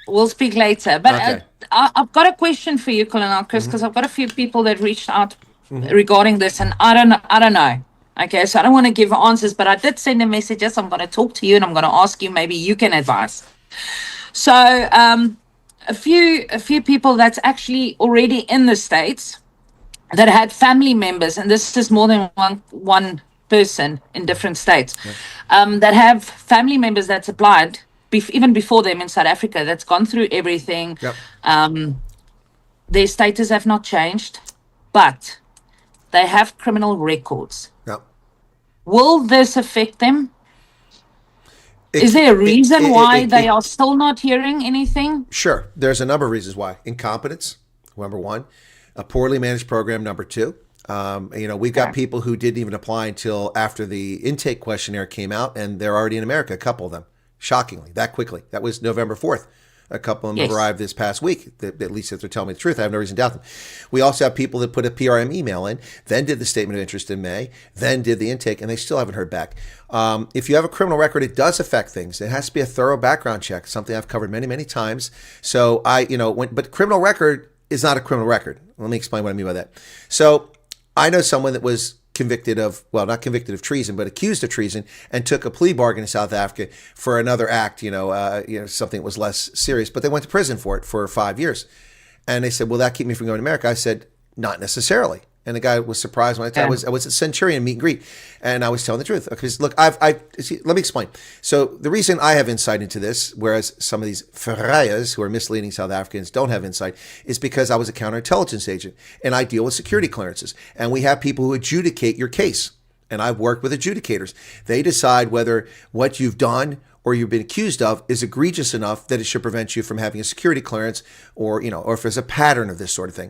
we'll speak later. But okay. I've got a question for you, Colonel Chris, because I've got a few people that reached out regarding this, and I don't know. Okay, so I don't want to give answers, but I did send a message. Yes, I'm going to talk to you, and I'm going to ask you. Maybe you can advise. So a few people that's actually already in the States that had family members, and this is more than one person in different states, that have family members that's applied even before them in South Africa, that's gone through everything. Their status have not changed, but they have criminal records. Will this affect them? Is there a reason why they are still not hearing anything? Sure. There's a number of reasons why. Incompetence, number one. A poorly managed program, number two. We've got people who didn't even apply until after the intake questionnaire came out, and they're already in America, a couple of them, shockingly, that quickly. That was November 4th. A couple of them have arrived this past week, at least if they're telling me the truth. I have no reason to doubt them. We also have people that put a PRM email in, then did the statement of interest in May, then did the intake, and they still haven't heard back. If you have a criminal record, it does affect things. It has to be a thorough background check, something I've covered many, many times. So but criminal record is not a criminal record. Let me explain what I mean by that. So I know someone that was convicted of, well, not convicted of treason, but accused of treason, and took a plea bargain in South Africa for another act, something that was less serious. But they went to prison for it for 5 years. And they said, will that keep me from going to America? I said, not necessarily. And the guy was surprised when I was at Centurion meet and greet, and I was telling the truth. Because look, let me explain. So the reason I have insight into this, whereas some of these Ferreiras who are misleading South Africans don't have insight, is because I was a counterintelligence agent, and I deal with security clearances, and we have people who adjudicate your case, and I've worked with adjudicators. They decide whether what you've done or you've been accused of is egregious enough that it should prevent you from having a security clearance, or if there's a pattern of this sort of thing.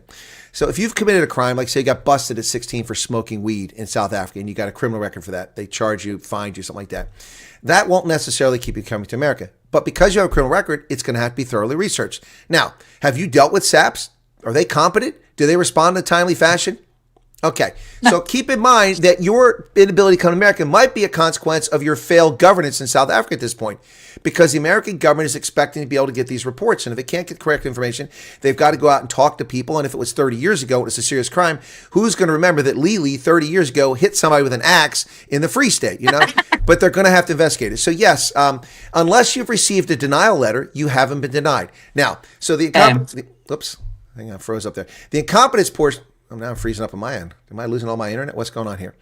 So if you've committed a crime, like say you got busted at 16 for smoking weed in South Africa and you got a criminal record for that, they charge you, fined you, something like that. That won't necessarily keep you coming to America. But because you have a criminal record, it's going to have to be thoroughly researched. Now, have you dealt with SAPs? Are they competent? Do they respond in a timely fashion? Okay, so keep in mind that your inability to come to America might be a consequence of your failed governance in South Africa at this point, because the American government is expecting to be able to get these reports. And if they can't get correct information, they've got to go out and talk to people. And if it was 30 years ago, it was a serious crime, who's going to remember that Lielie 30 years ago hit somebody with an axe in the Free State, But they're going to have to investigate it. So yes, unless you've received a denial letter, you haven't been denied. Now, so oops, hang on, froze up there. The incompetence portion, I'm now freezing up on my end. Am I losing all my internet? What's going on here?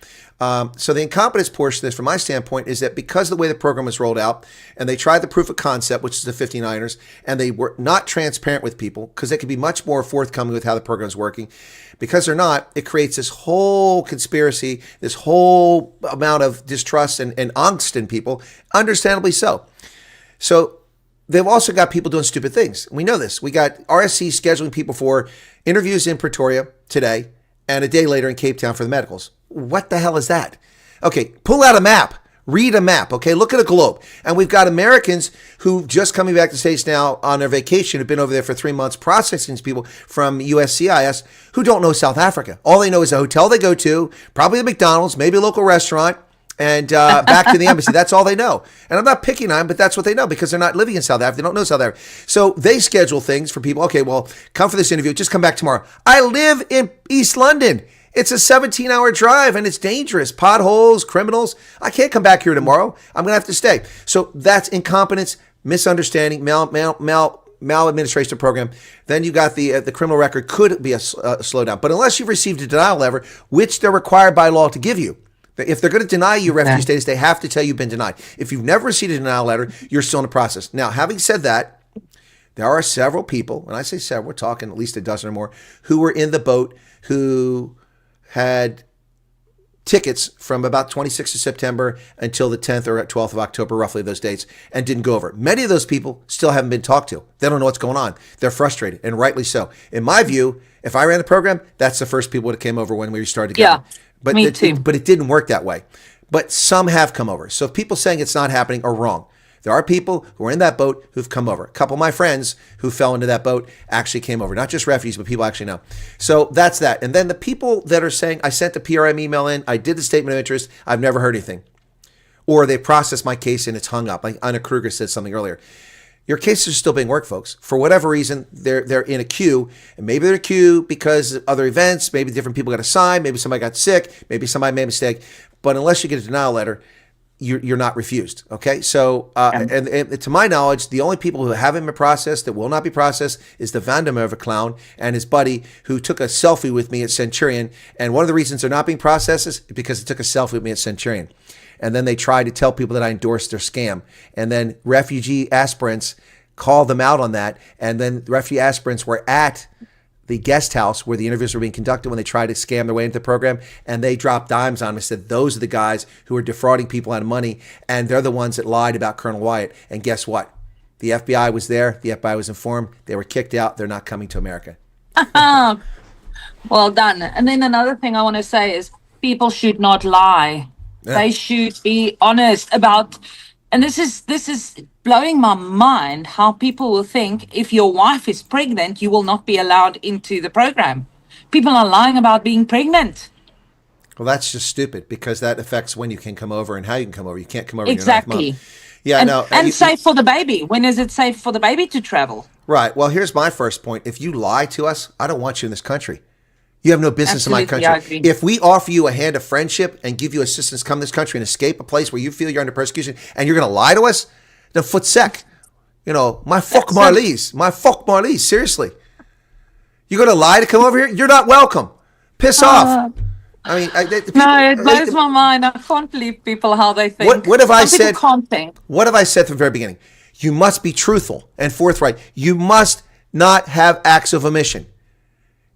So the incompetence portion of this, from my standpoint, is that because of the way the program was rolled out, and they tried the proof of concept, which is the 59ers, and they were not transparent with people, because they could be much more forthcoming with how the program is working. Because they're not, it creates this whole conspiracy, this whole amount of distrust and angst in people, understandably so. So they've also got people doing stupid things. We know this. We got RSC scheduling people for interviews in Pretoria today and a day later in Cape Town for the medicals. What the hell is that? Okay, pull out a map. Read a map, okay? Look at a globe. And we've got Americans who just coming back to the States now on their vacation, have been over there for 3 months processing these people from USCIS who don't know South Africa. All they know is a hotel they go to, probably the McDonald's, maybe a local restaurant, and back to the embassy. That's all they know. And I'm not picking on them, but that's what they know because they're not living in South Africa. They don't know South Africa. So they schedule things for people. Okay, well, come for this interview. Just come back tomorrow. I live in East London. It's a 17-hour drive, and it's dangerous. Potholes, criminals. I can't come back here tomorrow. I'm going to have to stay. So that's incompetence, misunderstanding, maladministration of program. Then you got the criminal record could be a slowdown. But unless you've received a denial letter, which they're required by law to give you, if they're going to deny you refugee status, they have to tell you you've been denied. If you've never received a denial letter, you're still in the process. Now, having said that, there are several people, and I say several, we're talking at least a dozen or more, who were in the boat who had tickets from about 26th of September until the 10th or 12th of October, roughly those dates, and didn't go over. Many of those people still haven't been talked to. They don't know what's going on. They're frustrated, and rightly so. In my view, if I ran the program, that's the first people that came over when we started together. Yeah. But Me too. But it didn't work that way. But some have come over. So people saying it's not happening are wrong. There are people who are in that boat who've come over. A couple of my friends who fell into that boat actually came over. Not just refugees, but people actually know. So that's that. And then the people that are saying, I sent the PRM email in, I did the statement of interest, I've never heard anything. Or they processed my case and it's hung up. Like Anna Kruger said something earlier. Your cases are still being worked, folks. For whatever reason, they're in a queue. And maybe they're in a queue because of other events. Maybe different people got assigned. Maybe somebody got sick. Maybe somebody made a mistake. But unless you get a denial letter, you're not refused. Okay? So, and to my knowledge, the only people who haven't been processed, that will not be processed, is the Van der Merwe clown and his buddy who took a selfie with me at Centurion. And one of the reasons they're not being processed is because they took a selfie with me at Centurion. And then they tried to tell people that I endorsed their scam. And then refugee aspirants called them out on that. And then refugee aspirants were at the guest house where the interviews were being conducted when they tried to scam their way into the program. And they dropped dimes on them and said, those are the guys who are defrauding people out of money. And they're the ones that lied about Colonel Wyatt. And guess what? The FBI was there. The FBI was informed. They were kicked out. They're not coming to America. Well done. And then another thing I want to say is people should not lie. Yeah. They should be honest about, and this is blowing my mind how people will think if your wife is pregnant, you will not be allowed into the program. People are lying about being pregnant. Well, that's just stupid because that affects when you can come over and how you can come over. You can't come over in your Exactly. ninth month. Yeah, And, no. and safe for the baby. When is it safe for the baby to travel? Right. Well, here's my first point. If you lie to us, I don't want you in this country. You have no business Absolutely, in my I country. agree. If we offer you a hand of friendship and give you assistance, come to this country and escape a place where you feel you're under persecution, and you're going to lie to us, then foot sec. You know, my fuck Marlies. My fuck Marlies. Seriously. You're going to lie to come over here? You're not welcome. Piss off. I mean, No, it blows my mind. I can't believe people how they think. What have I Some people said? can't think. What have I said from the very beginning? You must be truthful and forthright. You must not have acts of omission.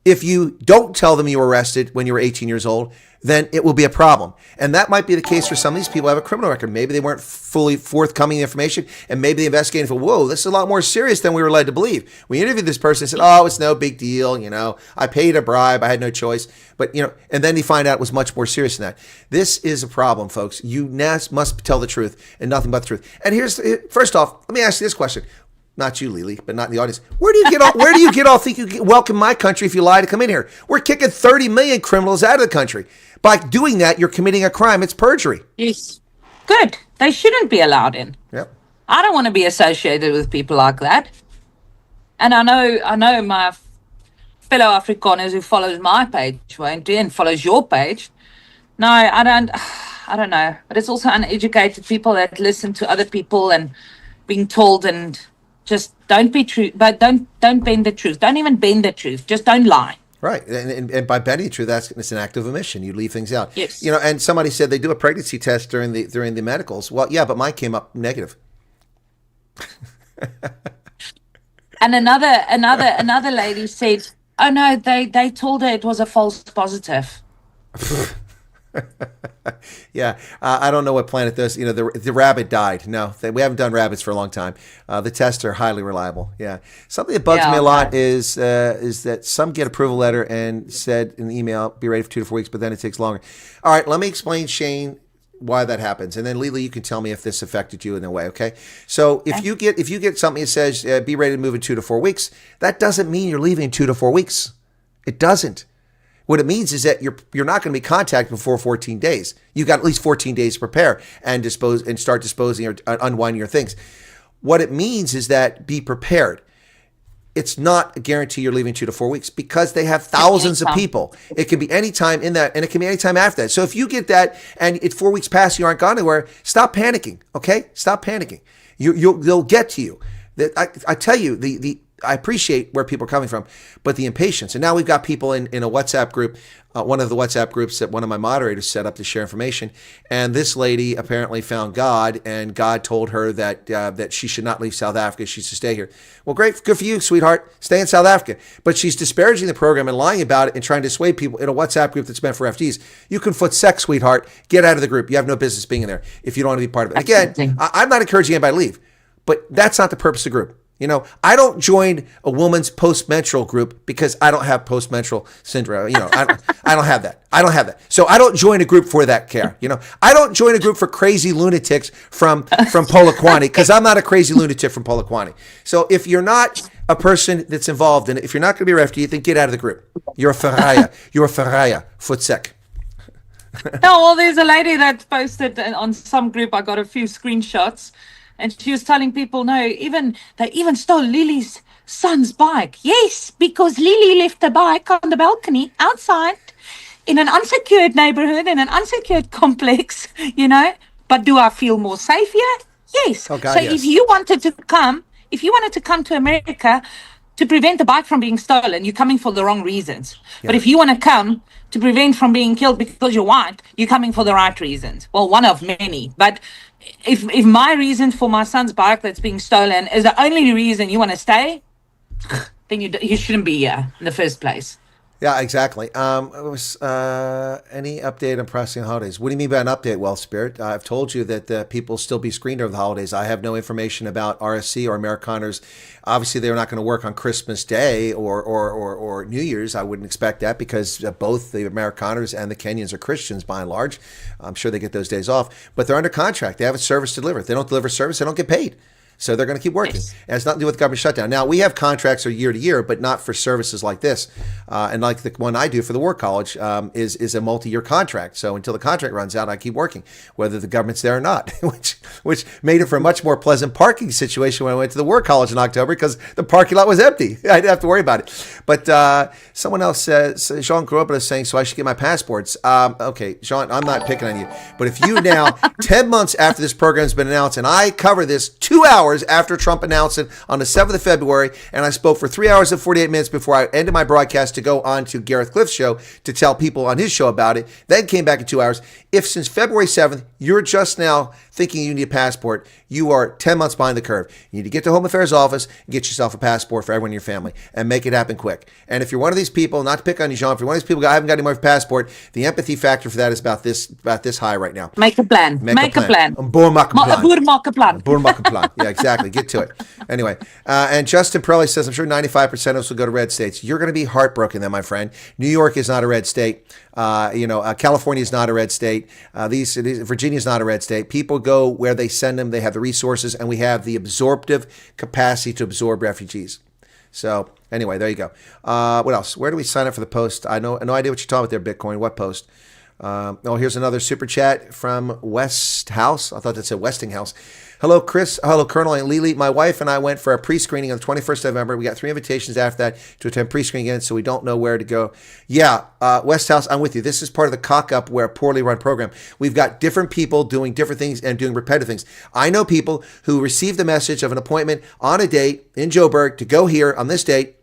If you don't tell them you were arrested when you were 18 years old, then it will be a problem. And that might be the case for some of these people who have a criminal record. Maybe they weren't fully forthcoming information, and maybe the investigating for, whoa, this is a lot more serious than we were led to believe. We interviewed this person and said, oh, it's no big deal. You know, I paid a bribe. I had no choice. But, you know, and then you find out it was much more serious than that. This is a problem, folks. You must tell the truth and nothing but the truth. And first off, let me ask you this question. Not you, Lielie, but not in the audience. Where do you get all think you can welcome my country if you lie to come in here? We're kicking 30 million criminals out of the country. By doing that, you're committing a crime. It's perjury. Yes. Good. They shouldn't be allowed in. Yep. I don't want to be associated with people like that. And I know my fellow Afrikaners who follows my page won't do and follows your page. No, I don't know. But it's also uneducated people that listen to other people and being told and just don't be true, but don't bend the truth. Don't even bend the truth. Just don't lie. Right. And by bending the truth, it's an act of omission. You leave things out. Yes. You know, and somebody said they do a pregnancy test during the medicals. Well, yeah, but mine came up negative. And another lady said, oh no, they told her it was a false positive. Yeah, I don't know what planet those. You know, the rabbit died. No, we haven't done rabbits for a long time. The tests are highly reliable. Yeah, something that bugs me a lot is that some get approval letter and said in the email, be ready for 2 to 4 weeks, but then it takes longer. All right, let me explain, Shane, why that happens, and then Lielie, you can tell me if this affected you in a way. Okay, so if you get something that says be ready to move in 2 to 4 weeks, that doesn't mean you're leaving in 2 to 4 weeks. It doesn't. What it means is that you're not going to be contacted before 14 days. You've got at least 14 days to prepare and start disposing or unwinding your things. What it means is that be prepared. It's not a guarantee you're leaving 2 to 4 weeks because they have thousands of people. It can be any time in that, and it can be any time after that. So if you get that and it's 4 weeks past, you aren't gone anywhere, stop panicking. Okay, stop panicking. They'll get to you. I tell you I appreciate where people are coming from, but the impatience. And now we've got people in a WhatsApp group, one of the WhatsApp groups that one of my moderators set up to share information. And this lady apparently found God, and God told her that she should not leave South Africa. She should stay here. Well, great. Good for you, sweetheart. Stay in South Africa. But she's disparaging the program and lying about it and trying to dissuade people in a WhatsApp group that's meant for FDs. You can foot sex, sweetheart. Get out of the group. You have no business being in there if you don't want to be part of it. Again, I'm not encouraging anybody to leave, but that's not the purpose of the group. You know, I don't join a woman's post-menstrual group because I don't have post-menstrual syndrome. You know, I don't have that. I don't have that. So I don't join a group for that care. You know, I don't join a group for crazy lunatics from Polokwane because I'm not a crazy lunatic from Polokwane. So if you're not a person that's involved in it, if you're not going to be a refugee, then get out of the group. You're a Faraya. You're a Faraya. Foot sec. No, well, there's a lady that posted on some group. I got a few screenshots. And she was telling people, no, they even stole Lily's son's bike. Yes, because Lielie left the bike on the balcony outside in an unsecured neighborhood, in an unsecured complex, you know. But do I feel more safe here? Yes. Oh, God, so yes. if you wanted to come to America to prevent the bike from being stolen, you're coming for the wrong reasons. Yeah. But if you want to come to prevent from being killed because you're white, you're coming for the right reasons. Well, one of many. But if my reason for my son's bike that's being stolen is the only reason you want to stay, then you shouldn't be here in the first place. Yeah, exactly. Any update on pricing holidays? What do you mean by an update, Well Spirit? I've told you that people still be screened over the holidays. I have no information about RSC or Amerikaners. Obviously, they're not going to work on Christmas Day or New Year's. I wouldn't expect that because both the Amerikaners and the Kenyans are Christians by and large. I'm sure they get those days off, but they're under contract. They have a service to deliver. If they don't deliver service, they don't get paid. So they're going to keep working. Yes. And it's nothing to do with government shutdown. Now, we have contracts are year to year, but not for services like this. And like the one I do for the War College is a multi-year contract. So until the contract runs out, I keep working, whether the government's there or not, which made it for a much more pleasant parking situation when I went to the War College in October because the parking lot was empty. I didn't have to worry about it. But someone else says, Jean Groba is saying, so I should get my passports. Okay, Jean, I'm not picking on you. But if you now, 10 months after this program's been announced, and I cover this 2 hours after Trump announced it on the 7th of February, and I spoke for 3 hours and 48 minutes before I ended my broadcast to go on to Gareth Cliff's show to tell people on his show about it, then came back in 2 hours. If since February 7th, you're just now thinking you need a passport, you are 10 months behind the curve. You need to get to Home Affairs office and get yourself a passport for everyone in your family and make it happen quick. And if you're one of these people, not to pick on you, Jean, if you're one of these people, I haven't got any more passport, the empathy factor for that is about this high right now. Make a plan. Make a plan. Boer maak 'n plan. Boer maak 'n plan. Boer maak 'n plan. Yeah, exactly. Get to it. Anyway, and Justin Pirelli says, I'm sure 95% of us will go to red states. You're going to be heartbroken then, my friend. New York is not a red state. California is not a red state. Virginia is not a red state. People go where they send them. They have the resources, and we have the absorptive capacity to absorb refugees. So anyway, there you go. What else? Where do we sign up for the post? I know no idea what you're talking about there, Bitcoin. What post? Here's another super chat from West House. I thought that said Westinghouse. Hello, Chris. Hello, Colonel and Lielie. My wife and I went for a pre-screening on the 21st of November. We got 3 invitations after that to attend pre-screening again, so we don't know where to go. Yeah, West House, I'm with you. This is part of the cock-up where a poorly run program. We've got different people doing different things and doing repetitive things. I know people who receive the message of an appointment on a date in Joburg to go here on this date,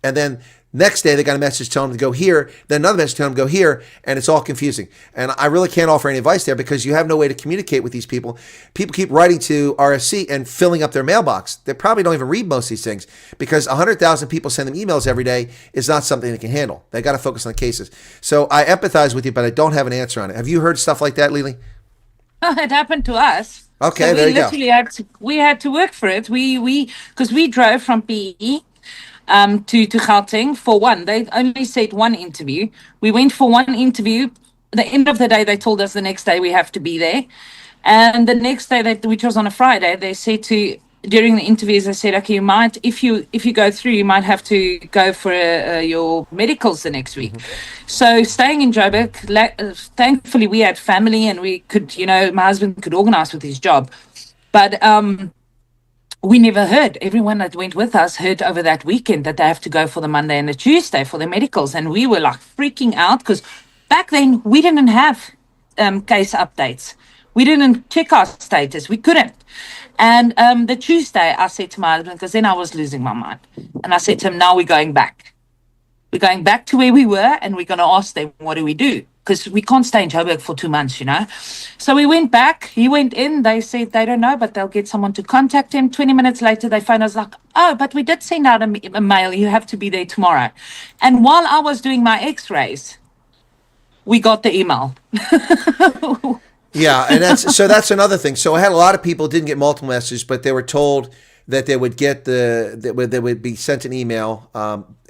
and then next day, they got a message telling them to go here, then another message telling them to go here, and it's all confusing. And I really can't offer any advice there because you have no way to communicate with these people. People keep writing to RSC and filling up their mailbox. They probably don't even read most of these things because 100,000 people send them emails every day is not something they can handle. They got to focus on cases. So I empathize with you, but I don't have an answer on it. Have you heard stuff like that, Lielie? It happened to us. Okay, So there you go. we had to work for it. Because we drove from PE to Gauteng for one. They only said one interview. We went for one interview. The end of the day, they told us the next day we have to be there. And the next day, which was on a Friday, they said during the interviews, they said, okay, you might, if you go through, you might have to go for your medicals the next week. So staying in Joburg, thankfully we had family and we could, my husband could organize with his job. But we never heard. Everyone that went with us heard over that weekend that they have to go for the Monday and the Tuesday for their medicals. And we were like freaking out because back then we didn't have case updates. We didn't check our status. We couldn't. And the Tuesday, I said to my husband, because then I was losing my mind. And I said to him, now we're going back. We're going back to where we were and we're going to ask them, what do we do? Because we can't stay in Joburg for 2 months, So we went back. He went in. They said they don't know, but they'll get someone to contact him. 20 minutes later, they phoned us like, oh, but we did send out a mail. You have to be there tomorrow. And while I was doing my x-rays, we got the email. Yeah, and that's another thing. So I had a lot of people didn't get multiple messages, but they were told that they would get they would be sent an email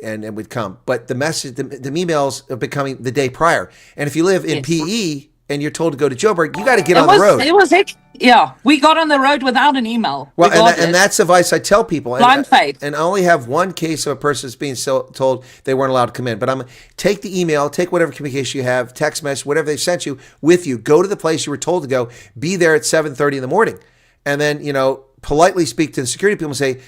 and it would come. But the message, the emails are becoming the day prior. And if you live in PE and you're told to go to Joburg, you got to get on the road. Yeah, we got on the road without an email. Well, and that's advice I tell people. Blind faith. And I only have one case of a person that's being told they weren't allowed to come in. But take the email, take whatever communication you have, text message, whatever they sent you with you. Go to the place you were told to go. Be there at 7:30 in the morning. And then, politely speak to the security people and say,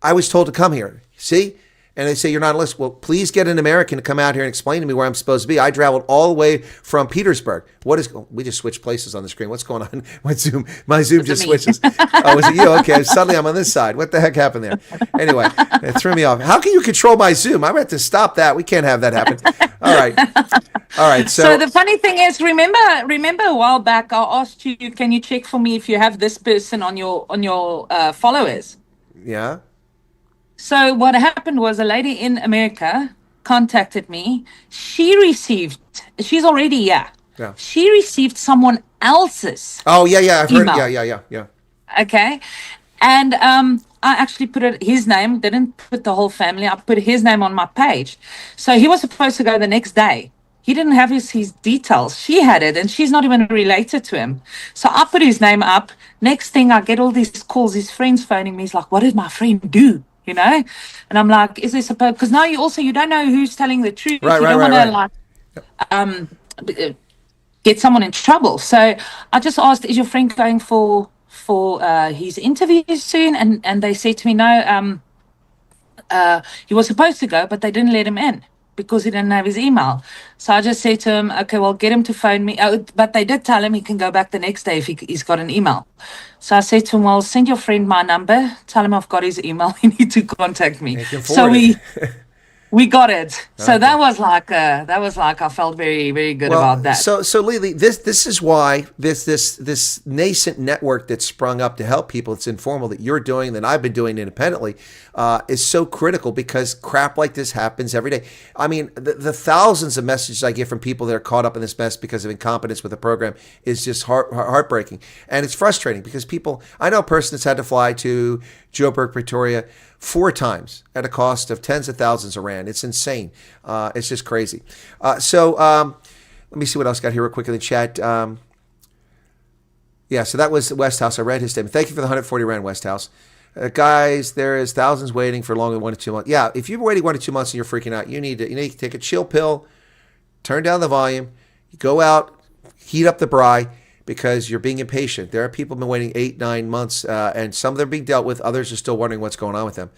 I was told to come here. See? And they say, you're not on a list. Well, please get an American to come out here and explain to me where I'm supposed to be. I traveled all the way from Petersburg. We just switched places on the screen. What's going on? My Zoom just switches. Oh, was it you? Okay. Suddenly I'm on this side. What the heck happened there? Anyway, it threw me off. How can you control my Zoom? I have to stop that. We can't have that happen. All right. So the funny thing is, remember a while back, I asked you, can you check for me if you have this person on your followers? Yeah. So what happened was a lady in America contacted me. She's already here. Yeah. She received someone else's Oh, yeah. I've heard. email. Yeah. Okay. And I actually put his name, didn't put the whole family. I put his name on my page. So he was supposed to go the next day. He didn't have his details. She had it, and she's not even related to him. So I put his name up. Next thing, I get all these calls, his friends phoning me. He's like, what did my friend do? You know? And I'm like, is this supposed, because now you don't know who's telling the truth. Right, you don't right, want to get someone in trouble. So I just asked, is your friend going for his interview soon? And they said to me, no, he was supposed to go, but they didn't let him in because he didn't have his email. So I just said to him, okay, well, get him to phone me. But they did tell him he can go back the next day if he's got an email. So I said to him, well, send your friend my number. Tell him I've got his email. You need to contact me. So we got it. So that was like I felt very, very good about that. So Lielie, this is why this nascent network that's sprung up to help people, it's informal, that you're doing, that I've been doing independently, is so critical, because crap like this happens every day. I mean, the thousands of messages I get from people that are caught up in this mess because of incompetence with the program is just heartbreaking. And it's frustrating because I know a person that's had to fly to Joburg, Pretoria 4 times at a cost of tens of thousands of rand. It's insane. It's just crazy. So let me see what else got here real quick in the chat. Yeah, so that was Westhouse. I read his statement. Thank you for the 140 rand, Westhouse. Guys, there is thousands waiting for longer than 1 to 2 months. Yeah, if you've been waiting 1 to 2 months and you're freaking out, you need to take a chill pill, turn down the volume, go out, heat up the braai, because you're being impatient. There are people who've been waiting 8, 9 months, and some of them are being dealt with. Others are still wondering what's going on with them.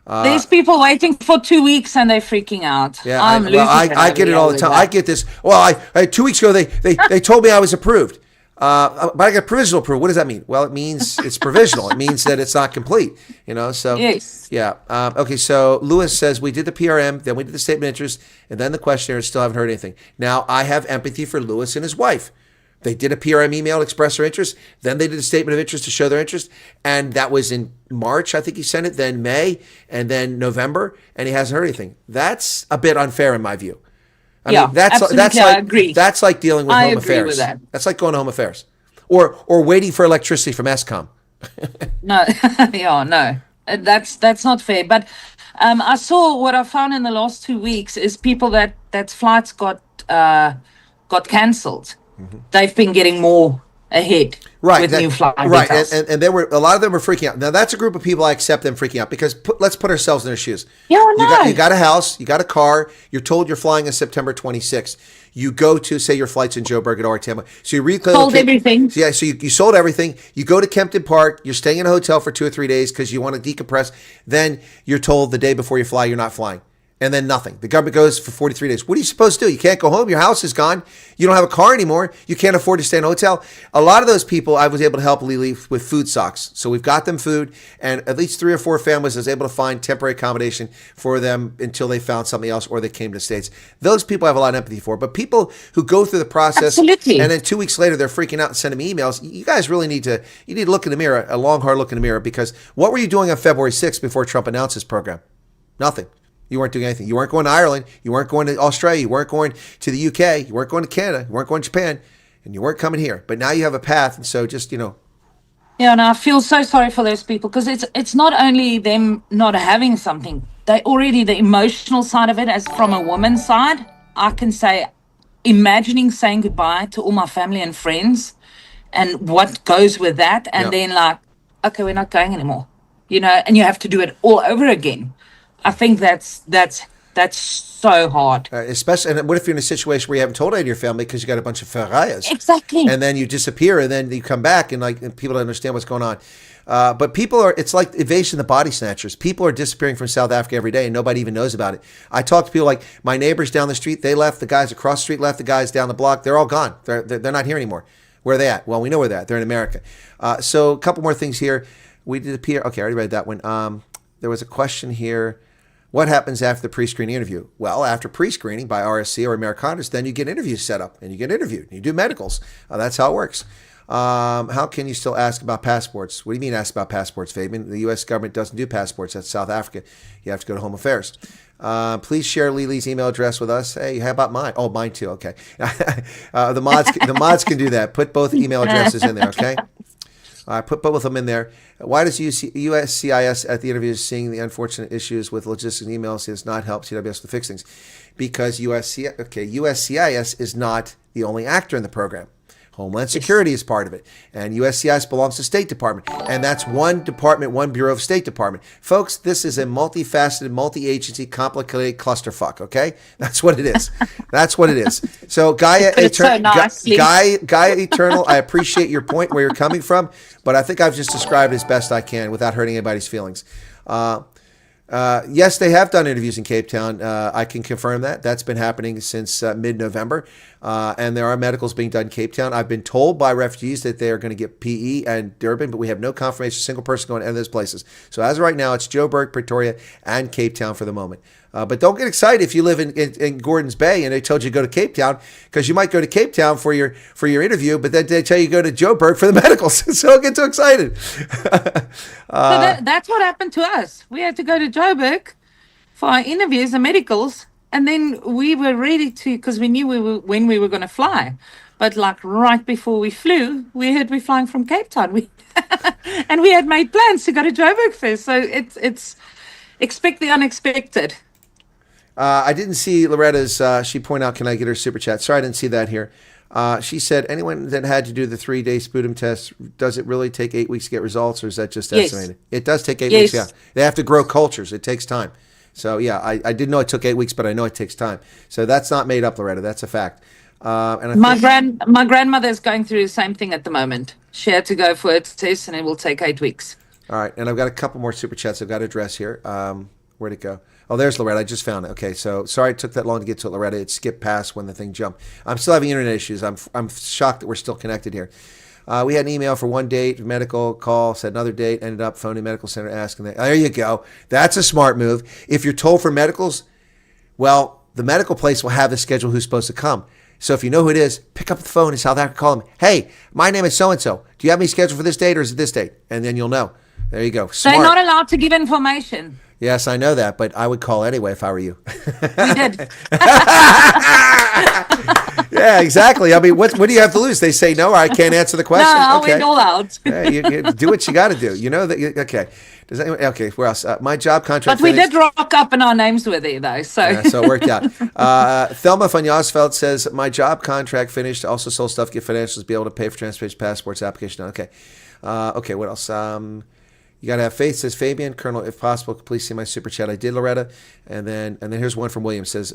There's people waiting for 2 weeks and they're freaking out. Yeah, I get it all the time. I get this. Well, 2 weeks ago they told me I was approved, but I got provisional approval. What does that mean? Well, it means it's provisional. It means that it's not complete. So yes. Yeah. Okay. So Lewis says we did the PRM, then we did the statement of interest, and then the questionnaire. Still haven't heard anything. Now I have empathy for Lewis and his wife. They did a PRM email to express their interest. Then they did a statement of interest to show their interest. And that was in March, I think he sent it, then May, and then November, and he hasn't heard anything. That's a bit unfair in my view. I mean, that's like, I agree. That's like dealing with home affairs. With that. That's like going to home affairs. Or waiting for electricity from ESCOM. No, no. That's not fair. But I saw what I found in the last 2 weeks is people that flights got cancelled. Mm-hmm. They've been getting more ahead with new flight details. And there were a lot of them were freaking out. Now that's a group of people I accept them freaking out, because let's put ourselves in their shoes. Yeah, no. You got a house, you got a car, you're told you're flying on September 26th. You go to, say your flight's in Joburg at RTM. So you sold everything. Yeah, so you sold everything. You go to Kempton Park, you're staying in a hotel for 2 or 3 days because you want to decompress. Then you're told the day before you fly you're not flying. And then nothing. The government goes for 43 days. What are you supposed to do? You can't go home. Your house is gone. You don't have a car anymore. You can't afford to stay in a hotel. A lot of those people I was able to help Lielie with food socks. So we've got them food, and at least 3 or 4 families I was able to find temporary accommodation for them until they found something else or they came to the States. Those people I have a lot of empathy for. But people who go through the process, absolutely, and then 2 weeks later they're freaking out and sending me emails, you guys really need to look in the mirror, a long, hard look in the mirror, because what were you doing on February 6th before Trump announced his program? Nothing. You weren't doing anything. You weren't going to Ireland. You weren't going to Australia. You weren't going to the UK. You weren't going to Canada. You weren't going to Japan. And you weren't coming here. But now you have a path. And so just, Yeah, and I feel so sorry for those people, because it's not only them not having something. They already, the emotional side of it, as from a woman's side, I can say, imagining saying goodbye to all my family and friends and what goes with that. And then like, okay, we're not going anymore, and you have to do it all over again. I think that's so hard. Especially, and what if you're in a situation where you haven't told any of your family because you got a bunch of ferrayas? Exactly. And then you disappear, and then you come back, and people don't understand what's going on. But it's like evasion of the body snatchers. People are disappearing from South Africa every day, and nobody even knows about it. I talk to people like my neighbors down the street. They left. The guys across the street left. The guys down the block. They're all gone. They're not here anymore. Where are they at? Well, we know where they're at. They're in America. So a couple more things here. We did appear. Okay, I already read that one. There was a question here. What happens after the pre-screening interview? Well, after pre-screening by RSC or Americanas, then you get interviews set up and you get interviewed. You do medicals. That's how it works. How can you still ask about passports? What do you mean ask about passports, Fabian? The U.S. government doesn't do passports. That's South Africa. You have to go to Home Affairs. Please share Lily's email address with us. Hey, how about mine? Oh, mine too. Okay. The mods can do that. Put both email addresses in there. Okay. Put both of them in there. Why does USCIS at the interviews seeing the unfortunate issues with logistics and emails has not helped CWS to fix things? Because USCIS is not the only actor in the program. Homeland Security is part of it. And USCIS belongs to State Department. And that's one department, one Bureau of State Department. Folks, this is a multifaceted, multi-agency, complicated clusterfuck, okay? That's what it is. That's what it is. So Gaia Eternal, I appreciate your point where you're coming from, but I think I've just described it as best I can without hurting anybody's feelings. Yes, they have done interviews in Cape Town. I can confirm that. That's been happening since mid-November. And there are medicals being done in Cape Town. I've been told by refugees that they are going to get PE and Durban, but we have no confirmation of a single person going to any of those places. So as of right now, it's Joburg, Pretoria, and Cape Town for the moment. But don't get excited if you live in Gordons Bay and they told you to go to Cape Town, because you might go to Cape Town for your interview, but then they tell you to go to Joburg for the medicals. So don't get too excited. That's what happened to us. We had to go to Joburg for our interviews and medicals, and then we were ready to, because we knew when we were going to fly. But like right before we flew, we heard we're flying from Cape Town. And we had made plans to go to Joburg first. So it's expect the unexpected. I didn't see Loretta's, she pointed out, can I get her super chat? Sorry, I didn't see that here. She said, anyone that had to do the 3-day sputum test, does it really take 8 weeks to get results, or is that just estimated? It does take 8 weeks, yeah. They have to grow cultures. It takes time. So, yeah, I didn't know it took 8 weeks, but I know it takes time. So that's not made up, Loretta. That's a fact. And my grandmother is going through the same thing at the moment. She had to go for a test, and it will take 8 weeks. All right, and I've got a couple more super chats I've got to address here. Where'd it go? Oh, there's Loretta. I just found it. Okay, so sorry it took that long to get to it, Loretta. It skipped past when the thing jumped. I'm still having internet issues. I'm shocked that we're still connected here. We had an email for one date, medical call, said another date, ended up phoning medical center asking that. There you go. That's a smart move. If you're told for medicals, well, the medical place will have the schedule who's supposed to come. So if you know who it is, pick up the phone in South Africa, call them. Hey, my name is so-and-so. Do you have me scheduled for this date, or is it this date? And then you'll know. There you go. Smart. They're not allowed to give information. Yes, I know that, but I would call anyway if I were you. We did. Yeah, exactly. I mean, what do you have to lose? They say no, or I can't answer the question. No, we went all out. Yeah, you do what you got to do. You know that. Okay. Does anyone? Okay. Where else? My job contract. But we did rock up, and our names were there, though. So, yeah, so it worked out. Thelma van Jasveld says my job contract finished. Also sold stuff, get financials, be able to pay for transportation, passports, application. Okay. Okay. What else? You got to have faith, says Fabian. Colonel, if possible, please see my super chat. I did, Loretta. And then here's one from William. Says,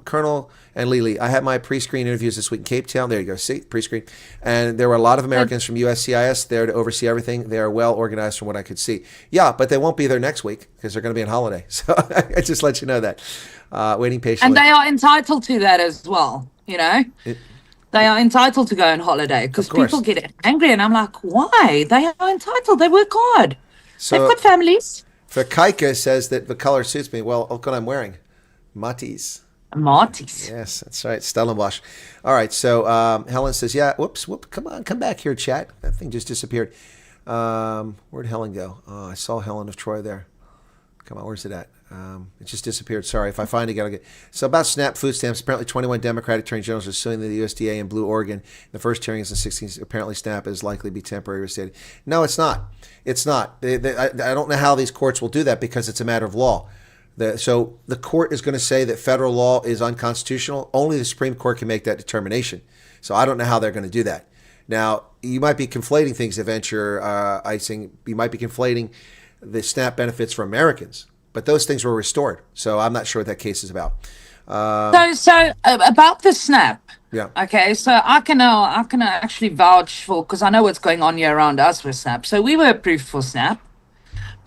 Colonel and Lielie, I had my pre-screen interviews this week in Cape Town. There you go. See, pre-screen. And there were a lot of Americans from USCIS there to oversee everything. They are well organized from what I could see. Yeah, but they won't be there next week because they're going to be on holiday. So I just let you know that. Waiting patiently. And they are entitled to that as well, you know? They are entitled to go on holiday because people get angry. And I'm like, why? They are entitled. They work hard. So, they've got families. For Kaika says that the color suits me. Well, look what I'm wearing. Matis. Yes, that's right. Stellenbosch. All right. So Helen says, yeah, whoops. Come on. Come back here, chat. That thing just disappeared. Where'd Helen go? Oh, I saw Helen of Troy there. Come on. Where's it at? It just disappeared. Sorry. If I find it, I'll get. So about SNAP food stamps. Apparently 21 Democratic attorney generals are suing the USDA in Blue Oregon. The first hearing is in 16. Apparently SNAP is likely to be temporarily restated. No, it's not. It's not. I don't know how these courts will do that because it's a matter of law. So the court is going to say that federal law is unconstitutional. Only the Supreme Court can make that determination. So I don't know how they're going to do that. Now, you might be conflating things, Adventure Icing. You might be conflating the SNAP benefits for Americans. But those things were restored. So I'm not sure what that case is about. So about the SNAP. Yeah. Okay. So I can actually vouch for, because I know what's going on here around us with SNAP. So we were approved for SNAP.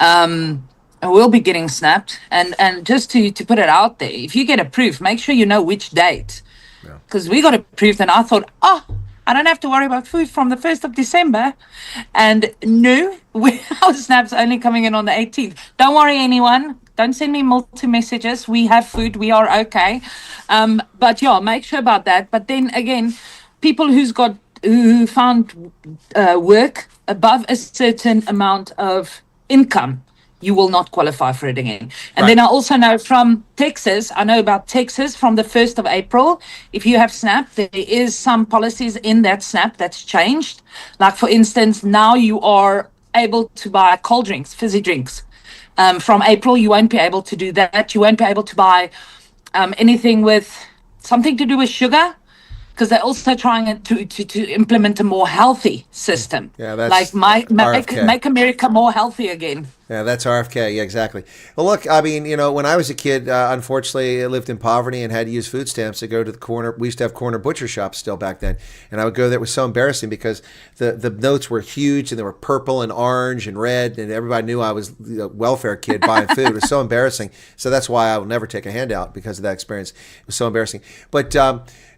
And we'll be getting snapped. And just to put it out there, if you get approved, make sure you know which date. Because we got approved and I thought, I don't have to worry about food from the 1st of December. And no, our snap's only coming in on the 18th. Don't worry, anyone. Don't send me multi-messages. We have food. We are okay. But yeah, make sure about that. But then again, people who's got who found work above a certain amount of income, you will not qualify for it again. And then I also know from Texas, I know about Texas from the 1st of April, if you have SNAP, there is some policies in that SNAP that's changed. Like, for instance, now you are able to buy cold drinks, fizzy drinks. From April, you won't be able to do that. You won't be able to buy anything with something to do with sugar, because they're also trying to implement a more healthy system. Yeah, that's like RFK. make America more healthy again. Yeah, that's RFK. Yeah, exactly. Well, look, I mean, when I was a kid, unfortunately, I lived in poverty and had to use food stamps to go to the corner. We used to have corner butcher shops still back then. And I would go there. It was so embarrassing because the notes were huge and they were purple and orange and red. And everybody knew I was a welfare kid buying food. It was so embarrassing. So that's why I will never take a handout, because of that experience. It was so embarrassing. But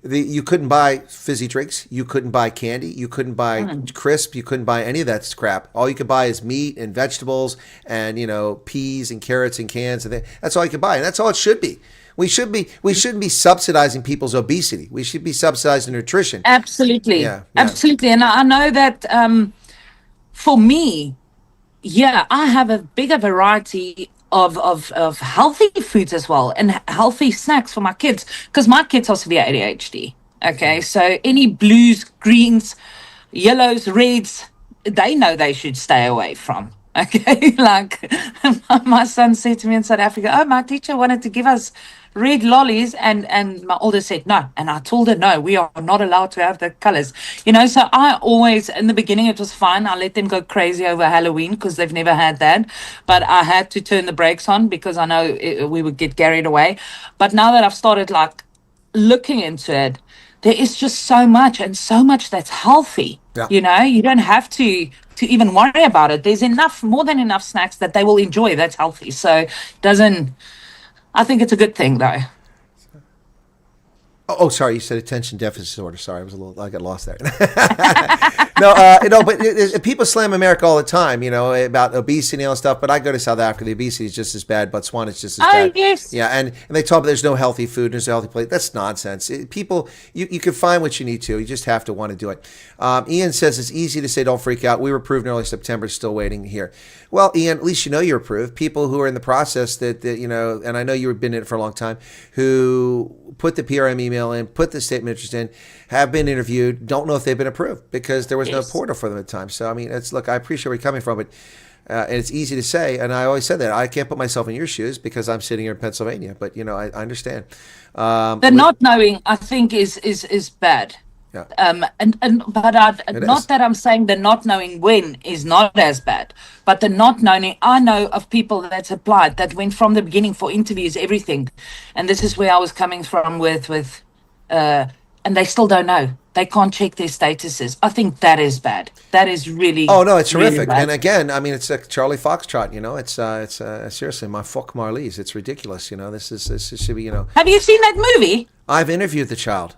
you couldn't buy fizzy drinks. You couldn't buy candy. You couldn't buy crisp. You couldn't buy any of that crap. All you could buy is meat and vegetables and peas and carrots and cans, and that's all you can buy, and that's all it should be. We shouldn't be subsidizing people's obesity. We should be subsidizing nutrition. Absolutely. Yeah. Absolutely. And I know that for me, I have a bigger variety of healthy foods as well, and healthy snacks for my kids, because my kids are severe ADHD. Okay, so any blues, greens, yellows, reds, they know they should stay away from. Okay, like my son said to me in South Africa, oh, my teacher wanted to give us red lollies, and my oldest said no, and I told her no, we are not allowed to have the colors. So I always, in the beginning it was fine, I let them go crazy over Halloween because they've never had that, but I had to turn the brakes on because I know we would get carried away. But now that I've started like looking into it, there is just so much that's healthy. Yeah. You don't have to even worry about it. There's more than enough snacks that they will enjoy that's healthy. So I think it's a good thing though. Oh, sorry. You said attention deficit disorder. Sorry, I got lost there. But people slam America all the time, about obesity and all stuff. But I go to South Africa. The obesity is just as bad. Botswana is just as bad. Yes. Yeah, and they talk about there's no healthy food, there's no healthy plate. That's nonsense. People, you can find what you need to. You just have to want to do it. Ian says it's easy to say don't freak out. We were approved in early September, still waiting here. Well, Ian, at least you're approved. People who are in the process that and I know you've been in it for a long time, who put the PRM email in, put the statement of interest in, have been interviewed, don't know if they've been approved because there was no portal for them at the time. So, I mean, look, I appreciate where you're coming from, but and it's easy to say, and I always said that. I can't put myself in your shoes because I'm sitting here in Pennsylvania, but, I understand. The not knowing, I think, is bad. Yeah. Not that I'm saying the not knowing when is not as bad, but the not knowing, I know of people that's applied that went from the beginning for interviews, everything, and this is where I was coming from with and they still don't know. They can't check their statuses. I think that is bad. That is really. Oh no, it's really horrific. bad. And again, I mean, it's a Charlie Foxtrot. It's seriously my fuck Marlies. It's ridiculous. This should be. Have you seen that movie? I've interviewed the child.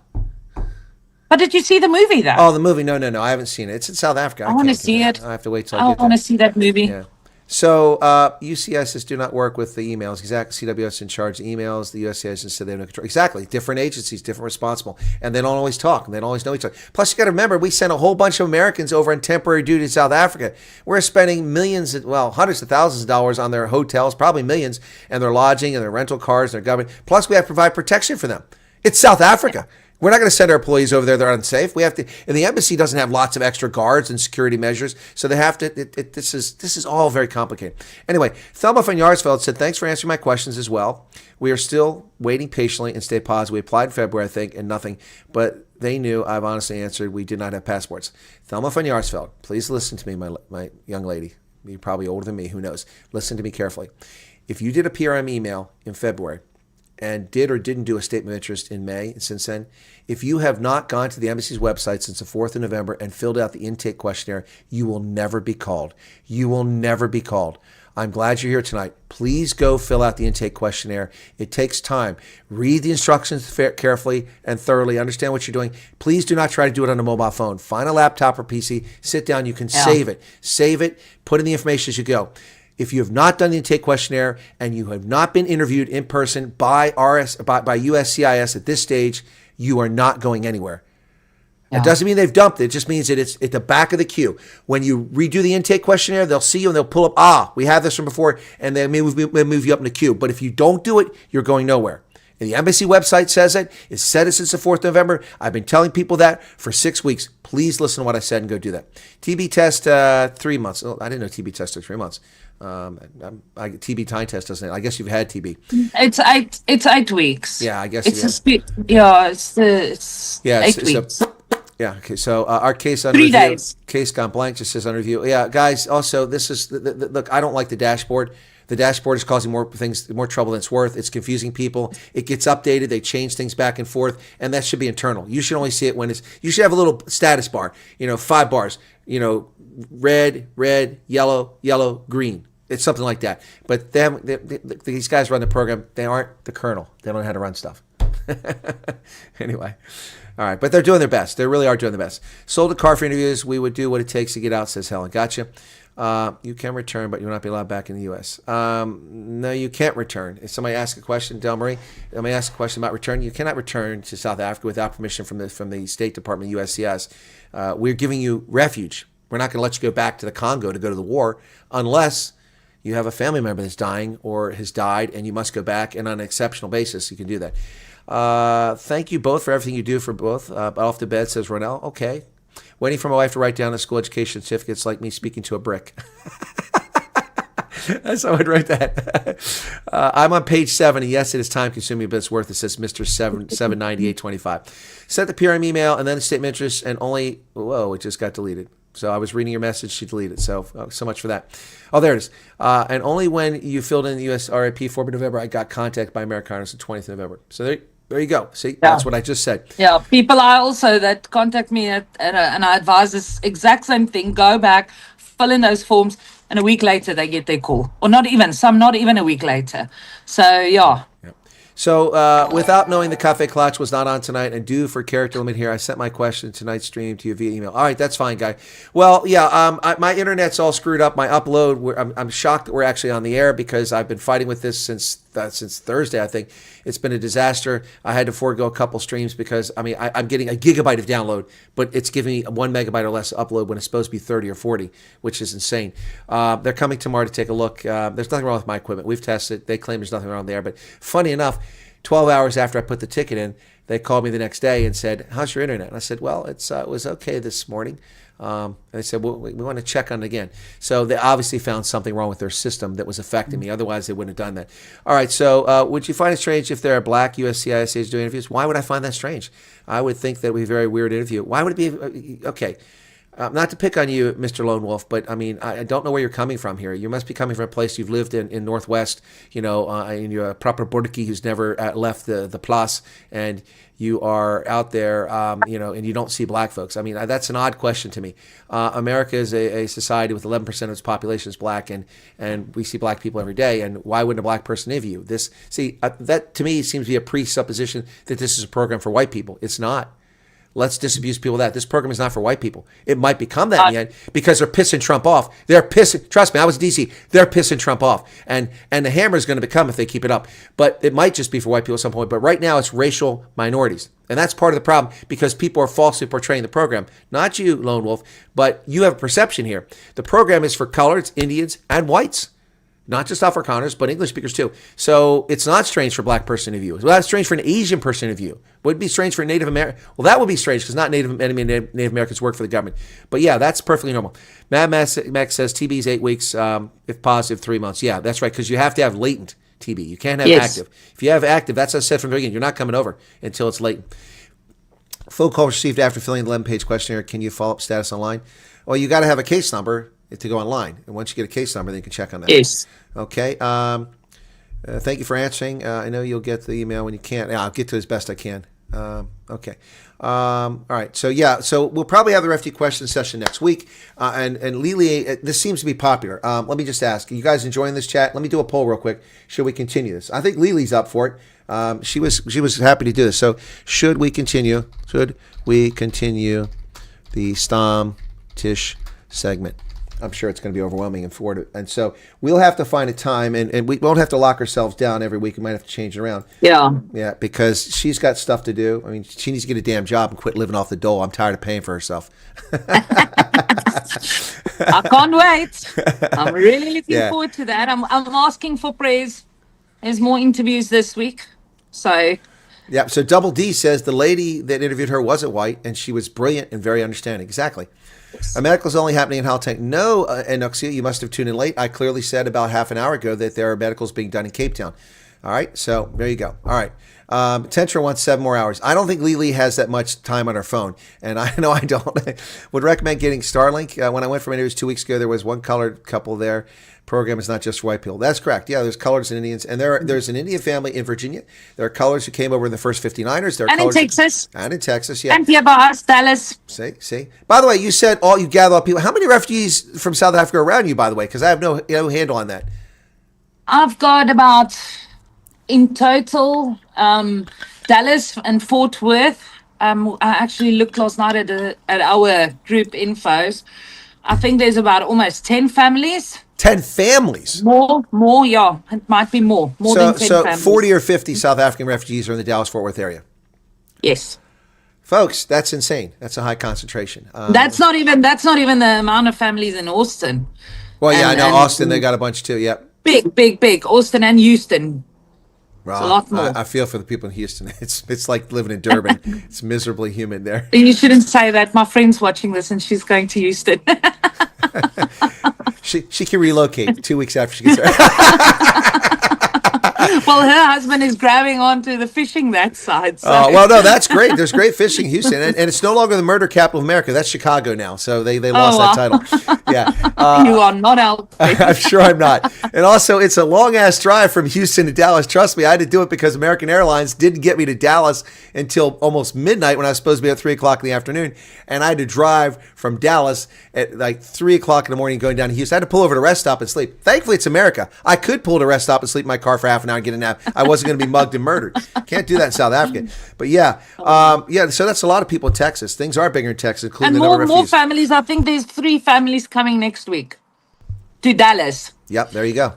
But did you see the movie though? Oh, the movie? No, I haven't seen it. It's in South Africa. I want to see it. I have to wait till I I get want there. to see that movie. Yeah. So UCSs do not work with the emails. Exactly. CWS in charge of the emails. The USCIS said they have no control. Exactly. Different agencies, different responsible. And they don't always talk. And they don't always know each other. Plus, you got to remember, we sent a whole bunch of Americans over on temporary duty to South Africa. We're spending hundreds of thousands of dollars on their hotels, probably millions, and their lodging and their rental cars and their government. Plus, we have to provide protection for them. It's South Africa. We're not going to send our employees over there. They're unsafe. We have to, and the embassy doesn't have lots of extra guards and security measures, so they have to. This is all very complicated. Anyway, Thelma von Yarsfeld said, "Thanks for answering my questions as well. We are still waiting patiently and stay positive. We applied in February, I think, and nothing. But they knew. I've honestly answered. We did not have passports." Thelma von Yarsfeld, please listen to me, my young lady. You're probably older than me. Who knows? Listen to me carefully. If you did a PRM email in February, and did or didn't do a statement of interest in May and since then, if you have not gone to the embassy's website since the 4th of November and filled out the intake questionnaire, you will never be called. You will never be called. I'm glad you're here tonight. Please go fill out the intake questionnaire. It takes time. Read the instructions carefully and thoroughly. Understand what you're doing. Please do not try to do it on a mobile phone. Find a laptop or PC. Sit down. You can save it. Save it. Put in the information as you go. If you have not done the intake questionnaire and you have not been interviewed in person by USCIS at this stage, you are not going anywhere. It doesn't mean they've dumped it. It just means that it's at the back of the queue. When you redo the intake questionnaire, they'll see you and they'll pull up, we have this from before, and they may move you up in the queue. But if you don't do it, you're going nowhere. And the embassy website says it. It's said it since the 4th of November. I've been telling people that for 6 weeks. Please listen to what I said and go do that. TB test, 3 months. Oh, I didn't know TB test took 3 months. TB time test doesn't. I guess you've had TB. It's 8 weeks. Yeah, I guess. It's it's 8 weeks. Yeah. Okay. So our case on 3 review, days. case gone blank just says on review. Yeah, guys. Also, this is look. I don't like the dashboard. The dashboard is causing more trouble than it's worth. It's confusing people. It gets updated. They change things back and forth, and that should be internal. You should only see it when it's. You should have a little status bar. 5 bars. Red, yellow, green. It's something like that. But these guys run the program. They aren't the kernel. They don't know how to run stuff. Anyway. All right, but they're doing their best. They really are doing their best. Sold a car for interviews. We would do what it takes to get out, says Helen. Gotcha. You can return, but you will not be allowed back in the U.S. No, you can't return. If somebody asks a question, Del Marie, somebody asks a question about return, you cannot return to South Africa without permission from the State Department, USCIS. We're giving you refuge. We're not going to let you go back to the Congo to go to the war unless you have a family member that's dying or has died, and you must go back, and on an exceptional basis, you can do that. Thank you both for everything you do for both. Off the bed, says Ronell. Okay. Waiting for my wife to write down the school education certificates like me speaking to a brick. That's how I'd write that. I'm on page 7, and yes, it is time consuming, but it's worth it. It says Mr. 79825. Sent the PRM email and then the statement of interest, and only, it just got deleted. So I was reading your message, she deleted it. So much for that. Oh, there it is. And only when you filled in the U.S. RIP form in November, I got contacted by Americanos the 20th of November. So there you go. See, That's what I just said. Yeah, people are also that contact me and I advise this exact same thing. Go back, fill in those forms, and a week later they get their call. Or not even a week later. So, yeah. So, without knowing the Cafe Clutch was not on tonight and due for character limit here, I sent my question to tonight's stream to you via email. All right, that's fine, guy. Well, yeah, my internet's all screwed up. My upload, I'm shocked that we're actually on the air because I've been fighting with this since Thursday, I think. It's been a disaster. I had to forego a couple streams because, I'm getting a gigabyte of download, but it's giving me 1 megabyte or less upload when it's supposed to be 30 or 40, which is insane. They're coming tomorrow to take a look. There's nothing wrong with my equipment. We've tested it. They claim there's nothing wrong there, but funny enough, 12 hours after I put the ticket in, they called me the next day and said, "How's your internet?" And I said, "Well, it was okay this morning." And they said, "Well, we want to check on it again." So they obviously found something wrong with their system that was affecting me. Otherwise, they wouldn't have done that. All right, so would you find it strange if there are black USCIS agents doing interviews? Why would I find that strange? I would think that would be a very weird interview. Why would it be? Okay. Not to pick on you, Mr. Lone Wolf, but I don't know where you're coming from here. You must be coming from a place you've lived in Northwest, and you're a proper Bordeaux who's never left the place, and you are out there, and you don't see black folks. That's an odd question to me. America is a society with 11% of its population is black, and we see black people every day, and why wouldn't a black person interview? That to me seems to be a presupposition that this is a program for white people. It's not. Let's disabuse people of that. This program is not for white people. It might become that in the end because they're pissing Trump off. They're pissing. Trust me, I was in D.C. They're pissing Trump off. And the hammer is going to become if they keep it up. But it might just be for white people at some point. But right now it's racial minorities. And that's part of the problem because people are falsely portraying the program. Not you, Lone Wolf, but you have a perception here. The program is for coloreds, Indians, and whites. Not just Afrikaners, but English speakers too. So it's not strange for a black person to view. Well, that's strange for an Asian person to view. Would it be strange for a Native American? Well, that would be strange because not Native Americans work for the government. But yeah, that's perfectly normal. Mad Max says TB is 8 weeks, if positive, 3 months. Yeah, that's right, because you have to have latent TB. You can't have active. If you have active, that's what I said from the beginning. You're not coming over until it's latent. Phone call received after filling the 11-page questionnaire. Can you follow up status online? Well, you got to have a case number to go online. And once you get a case number, then you can check on that. Yes. Okay. Thank you for answering. I know you'll get the email when you can't. I'll get to it as best I can. Okay. All right. So we'll probably have the refugee question session next week. And Lielie, this seems to be popular. Let me just ask, are you guys enjoying this chat? Let me do a poll real quick. Should we continue this? I think Lily's up for it. She was happy to do this. So should we continue? Should we continue the Stammtisch segment? I'm sure it's going to be overwhelming and Florida. And so we'll have to find a time, and we won't have to lock ourselves down every week. We might have to change it around. Yeah. Yeah, because she's got stuff to do. I mean, she needs to get a damn job and quit living off the dole. I'm tired of paying for herself. I can't wait. I'm really looking Yeah. forward to that. I'm asking for prayers. There's more interviews this week. So Yeah, so Double D says the lady that interviewed her wasn't white, and she was brilliant and very understanding. Exactly. A medical is only happening in Gauteng. No, Enoxia, you must have tuned in late. I clearly said about half an hour ago that there are medicals being done in Cape Town. All right, so there you go. All right. Tentra wants 7 more hours. I don't think Lielie has that much time on her phone, and I know I don't. Would recommend getting Starlink. When I went for interviews 2 weeks ago, there was one colored couple there. Program is not just for white people. That's correct. Yeah, there's colors and Indians, and there's an Indian family in Virginia. There are colors who came over in the first 59ers. There are and in colors Texas. and in Texas, yeah. And here by us, Dallas. See. By the way, you said you gather all people. How many refugees from South Africa are around you? By the way, because I have no handle on that. I've got about, in total, Dallas and Fort Worth. I actually looked last night at our group infos. I think there's about almost 10 families. 10 families. More, yeah. It might be more than 10 So families. 40 or 50 South African refugees are in the Dallas-Fort Worth area. Yes. Folks, that's insane. That's a high concentration. That's not even the amount of families in Austin. Well, yeah, and- I know and- Austin, they got a bunch too. Yep. Big. Austin and Houston. Wow. a lot more. I feel for the people in Houston. It's like living in Durban. It's miserably humid there. You shouldn't say that. My friend's watching this and she's going to Houston. She can relocate 2 weeks after she gets there. Well, her husband is grabbing onto the fishing that side. So. Well, no, that's great. There's great fishing in Houston, and it's no longer the murder capital of America. That's Chicago now, so they lost that title. Yeah, You are not helping. I'm sure I'm not. And also, it's a long ass drive from Houston to Dallas. Trust me, I had to do it because American Airlines didn't get me to Dallas until almost midnight when I was supposed to be at 3 o'clock in the afternoon, and I had to drive from Dallas at like 3 o'clock in the morning going down to Houston. I had to pull over to a rest stop and sleep. Thankfully, it's America. I could pull to a rest stop and sleep in my car for half an hour and get a nap. I wasn't going to be mugged and murdered. Can't do that in South Africa. But yeah, so that's a lot of people in Texas. Things are bigger in Texas, including And the number of more refugees. families. I think there's 3 families coming next week to Dallas. Yep, there you go.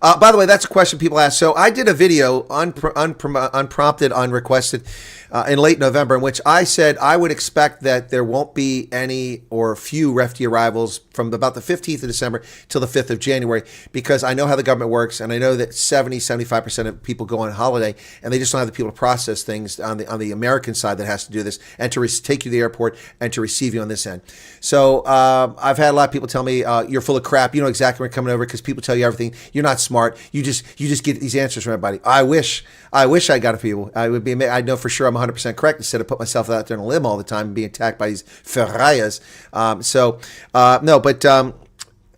By the way, that's a question people ask. So I did a video unprompted, unrequested in late November in which I said I would expect that there won't be any or few refugee arrivals from about the 15th of December till the 5th of January because I know how the government works and I know that 75% of people go on holiday and they just don't have the people to process things on the American side that has to do this and to take you to the airport and to receive you on this end. So I've had a lot of people tell me you're full of crap. You know exactly when you're coming over because people tell you everything. You're not smart. You just get these answers from everybody. I wish I got it for you. I know for sure I'm 100% correct instead of put myself out there on a limb all the time and being attacked by these ferrayas. But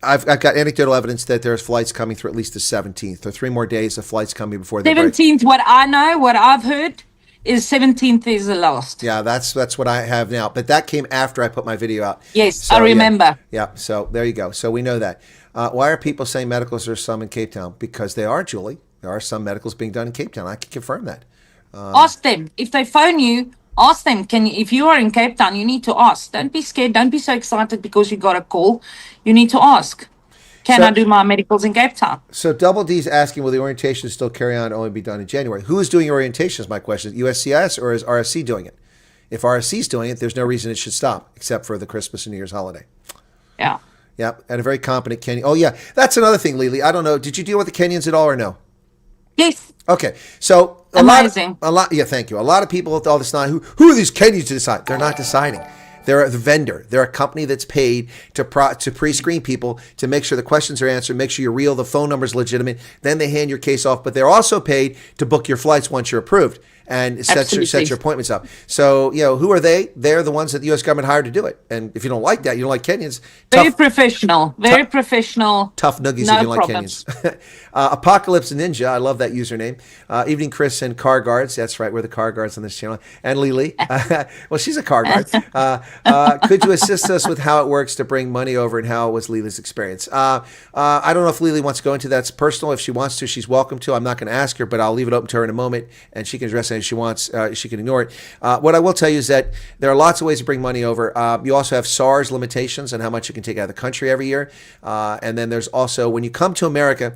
I've got anecdotal evidence that there's flights coming through at least the 17th. There are 3 more days of flights coming before the break. 17th, what I've heard is 17th is the last. Yeah, that's what I have now. But that came after I put my video out. Yes, So, I remember. Yeah, so there you go. So we know that. Why are people saying medicals are some in Cape Town? Because they are, Julie. There are some medicals being done in Cape Town. I can confirm that. Ask them. If they phone you, ask them. If you are in Cape Town, you need to ask. Don't be scared. Don't be so excited because you got a call. You need to ask. Can I do my medicals in Cape Town? So Double D's asking, will the orientation still carry on and only be done in January? Who is doing orientation is my question. USCIS or is RSC doing it? If RSC is doing it, there's no reason it should stop except for the Christmas and New Year's holiday. Yeah. Yeah, and a very competent Kenyan. Oh, yeah, that's another thing, Lielie. I don't know. Did you deal with the Kenyans at all or no? Yes. Okay, so Amazing. Yeah, thank you. A lot of people with all this now. Who are these Kenyans to decide? They're not deciding. They're the vendor. They're a company that's paid to pre-screen people to make sure the questions are answered, make sure you're real, the phone number's legitimate. Then they hand your case off, but they're also paid to book your flights once you're approved and set your appointments up. So, who are they? They're the ones that the U.S. government hired to do it. And if you don't like that, you don't like Kenyans. Very professional. Very professional. Tough noogies No if you don't like problems. Kenyans. Apocalypse Ninja, I love that username. Evening Chris and Car Guards, that's right, we're the car guards on this channel. And Lielie, well, she's a car guard. Could you assist us with how it works to bring money over and how was Lily's experience? I don't know if Lielie wants to go into that. It's personal. If she wants to, she's welcome to. I'm not going to ask her, but I'll leave it open to her in a moment, and she can address it if she wants. She can ignore it. What I will tell you is that there are lots of ways to bring money over. You also have SARS limitations on how much you can take out of the country every year. And then there's also, when you come to America,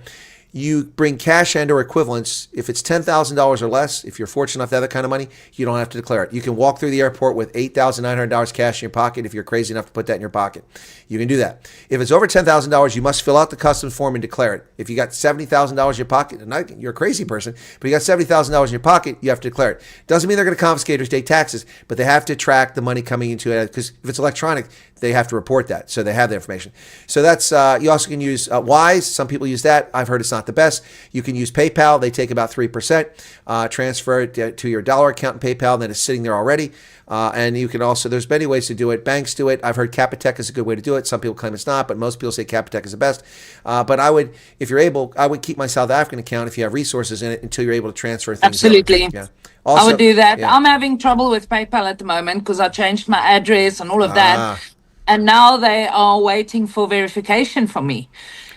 you bring cash and or equivalents. If it's $10,000 or less, if you're fortunate enough to have that kind of money, you don't have to declare it. You can walk through the airport with $8,900 cash in your pocket if you're crazy enough to put that in your pocket. You can do that. If it's over $10,000, you must fill out the customs form and declare it. If you got $70,000 in your pocket, and you're a crazy person, but you got $70,000 in your pocket, you have to declare it. Doesn't mean they're going to confiscate or state taxes, but they have to track the money coming into it, because if it's electronic, they have to report that, so they have the information. So that's, you also can use Wise. Some people use that. I've heard it's not the best. You can use PayPal. They take about 3%. Transfer it to your dollar account in PayPal, and then it's sitting there already. And you can also, there's many ways to do it. Banks do it. I've heard Capitec is a good way to do it. Some people claim it's not, but most people say Capitec is the best. But I would, if you're able, I would keep my South African account if you have resources in it until you're able to transfer things. Absolutely. Over. Yeah. Also, I would do that. Yeah. I'm having trouble with PayPal at the moment because I changed my address and all of that. And now they are waiting for verification from me.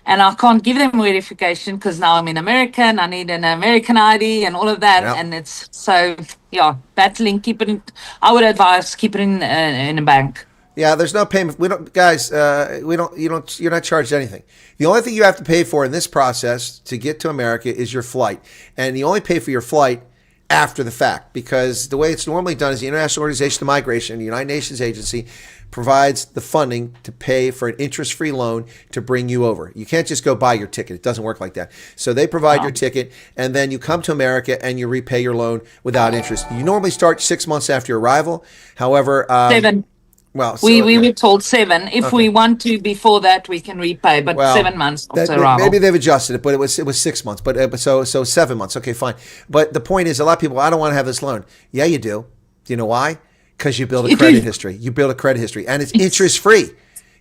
And I can't give them verification because now I'm in America and I need an American ID and all of that. Yep. And it's so, yeah, battling, keep it in, I would advise keep it in a bank. Yeah, there's no payment. We don't, guys. You're not charged anything. The only thing you have to pay for in this process to get to America is your flight, and you only pay for your flight after the fact, because the way it's normally done is the International Organization of Migration, the United Nations agency, provides the funding to pay for an interest-free loan to bring you over. You can't just go buy your ticket. It doesn't work like that. So they provide your ticket, and then you come to America and you repay your loan without interest. You normally start 6 months after your arrival. However, 7. Well, we were told 7. If we want to before that, we can repay, but 7 months after arrival. Maybe they've adjusted it, but it was 6 months. But so 7 months. Okay, fine. But the point is, a lot of people, I don't want to have this loan. Yeah, you do. Do you know why? Because you build a credit history. You build a credit history, and it's interest free.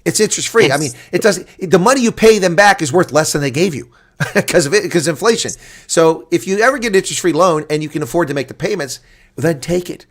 It's interest free. Yes. I mean, it doesn't. The money you pay them back is worth less than they gave you because of it, because inflation. So if you ever get an interest free loan and you can afford to make the payments, then take it,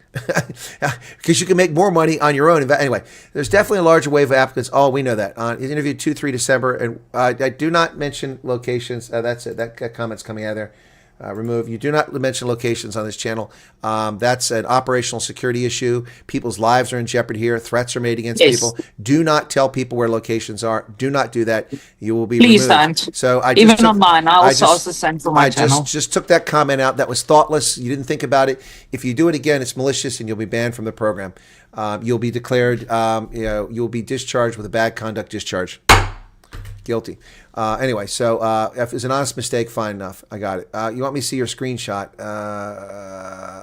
because you can make more money on your own. Anyway, there's definitely a larger wave of applicants. Oh, we know that. Interview 2-3 December, and I do not mention locations. That's it. That comment's coming out of there. Remove. You do not mention locations on this channel. That's an operational security issue. People's lives are in jeopardy here. Threats are made against people. Do not tell people where locations are. Do not do that. You will be Please removed. don't. So I even on mine, I also asked the same for my channel. Just took that comment out. That was thoughtless. You didn't think about it. If you do it again, it's malicious, and you'll be banned from the program. You'll be declared. You'll be discharged with a bad conduct discharge. Guilty. Anyway, so if it's an honest mistake, fine enough. I got it. You want me to see your screenshot?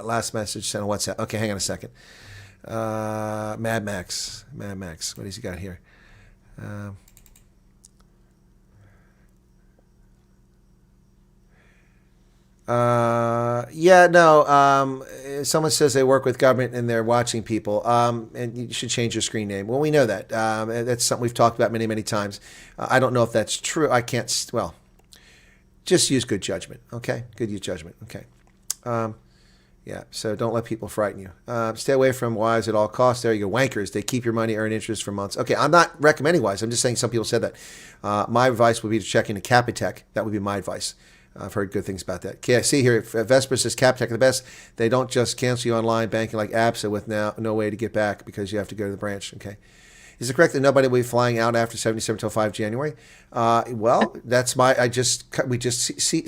Last message sent on WhatsApp. Okay, hang on a second. Mad Max. What has he got here? Someone says they work with government and they're watching people, and you should change your screen name. Well, we know that. That's something we've talked about many, many times. I don't know if that's true. I can't, well, just use good judgment, okay? Good use judgment, okay. Yeah, so don't let people frighten you. Stay away from Wise at all costs. There you go, wankers. They keep your money, earn interest for months. Okay, I'm not recommending Wise. I'm just saying some people said that. My advice would be to check into Capitec. That would be my advice. I've heard good things about that. Okay, I see here, Vesper says Capitec the best. They don't just cancel you online banking like ABSA with now no way to get back because you have to go to the branch. Okay. Is it correct that nobody will be flying out after 77 till 5 January? Well, that's we just see,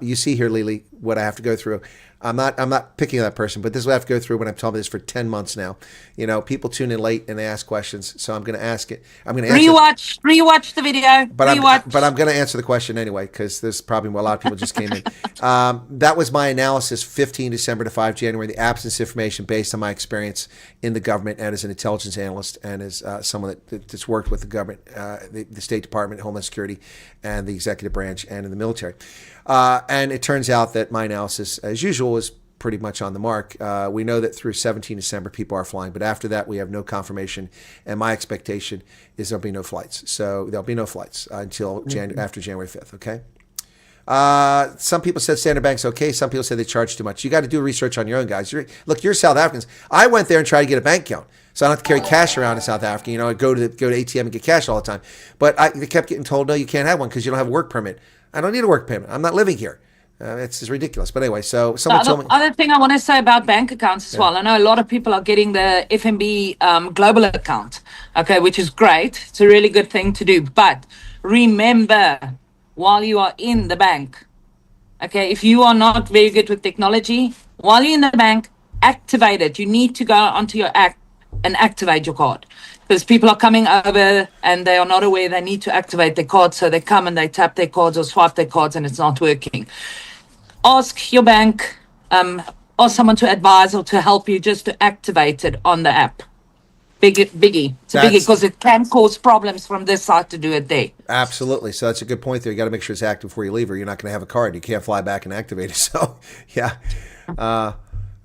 you see here, Lielie, what I have to go through. I'm not picking on that person, but this is what I have to go through when I'm telling this for 10 months now. You know, people tune in late and they ask questions, so I'm going to ask it. I'm going to rewatch the video. But I'm going to answer the question anyway because there's probably a lot of people just came in. That was my analysis, 15 December to 5 January, the absence of information based on my experience in the government and as an intelligence analyst and as someone that's worked with the government, the State Department, Homeland Security, and the executive branch and in the military. And it turns out that my analysis, as usual, is pretty much on the mark. We know that through 17 December, people are flying. But after that, we have no confirmation. And my expectation is there'll be no flights. So there'll be no flights until after January 5th, okay? Some people said Standard Bank's okay. Some people said they charge too much. You got to do research on your own, guys. You're South Africans. I went there and tried to get a bank account, so I don't have to carry cash around in South Africa. I go to ATM and get cash all the time. But they kept getting told, no, you can't have one because you don't have a work permit. I don't need a work permit. I'm not living here. It's ridiculous. But anyway, so someone told me. The other thing I want to say about bank accounts as well, I know a lot of people are getting the FNB global account, okay, which is great. It's a really good thing to do. But remember, while you are in the bank, okay, if you are not very good with technology, while you're in the bank, activate it. You need to go onto your app and activate your card. Because people are coming over and they are not aware they need to activate their card. So they come and they tap their cards or swipe their cards and it's not working. Ask your bank, ask someone to advise or to help you just to activate it on the app. Biggie. It's a biggie because it can cause problems from this side to do it there. Absolutely. So that's a good point there. You got to make sure it's active before you leave, or you're not going to have a card. You can't fly back and activate it. So, yeah.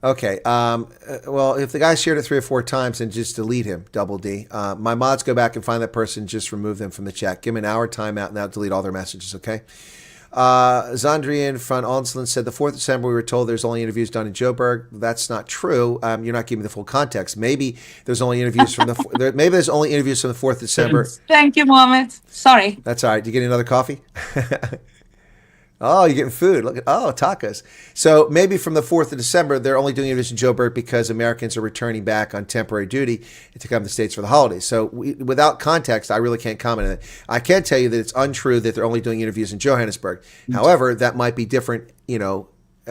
Okay. Well, if the guy shared it 3 or 4 times, then just delete him, double D. My mods go back and find that person, just remove them from the chat. Give them an hour timeout and now delete all their messages, okay? Zandrian van Onsland said the 4th of December we were told there's only interviews done in Joburg. That's not true. You're not giving the full context. Maybe there's only interviews from maybe there's only interviews from the 4th of December. Thank you, Mohammed. Sorry. That's all right. You getting another coffee? Oh, you're getting food. Look at tacos. So maybe from the 4th of December, they're only doing interviews in Joburg because Americans are returning back on temporary duty to come to the States for the holidays. So without context, I really can't comment on it. I can tell you that it's untrue that they're only doing interviews in Johannesburg. However, that might be different,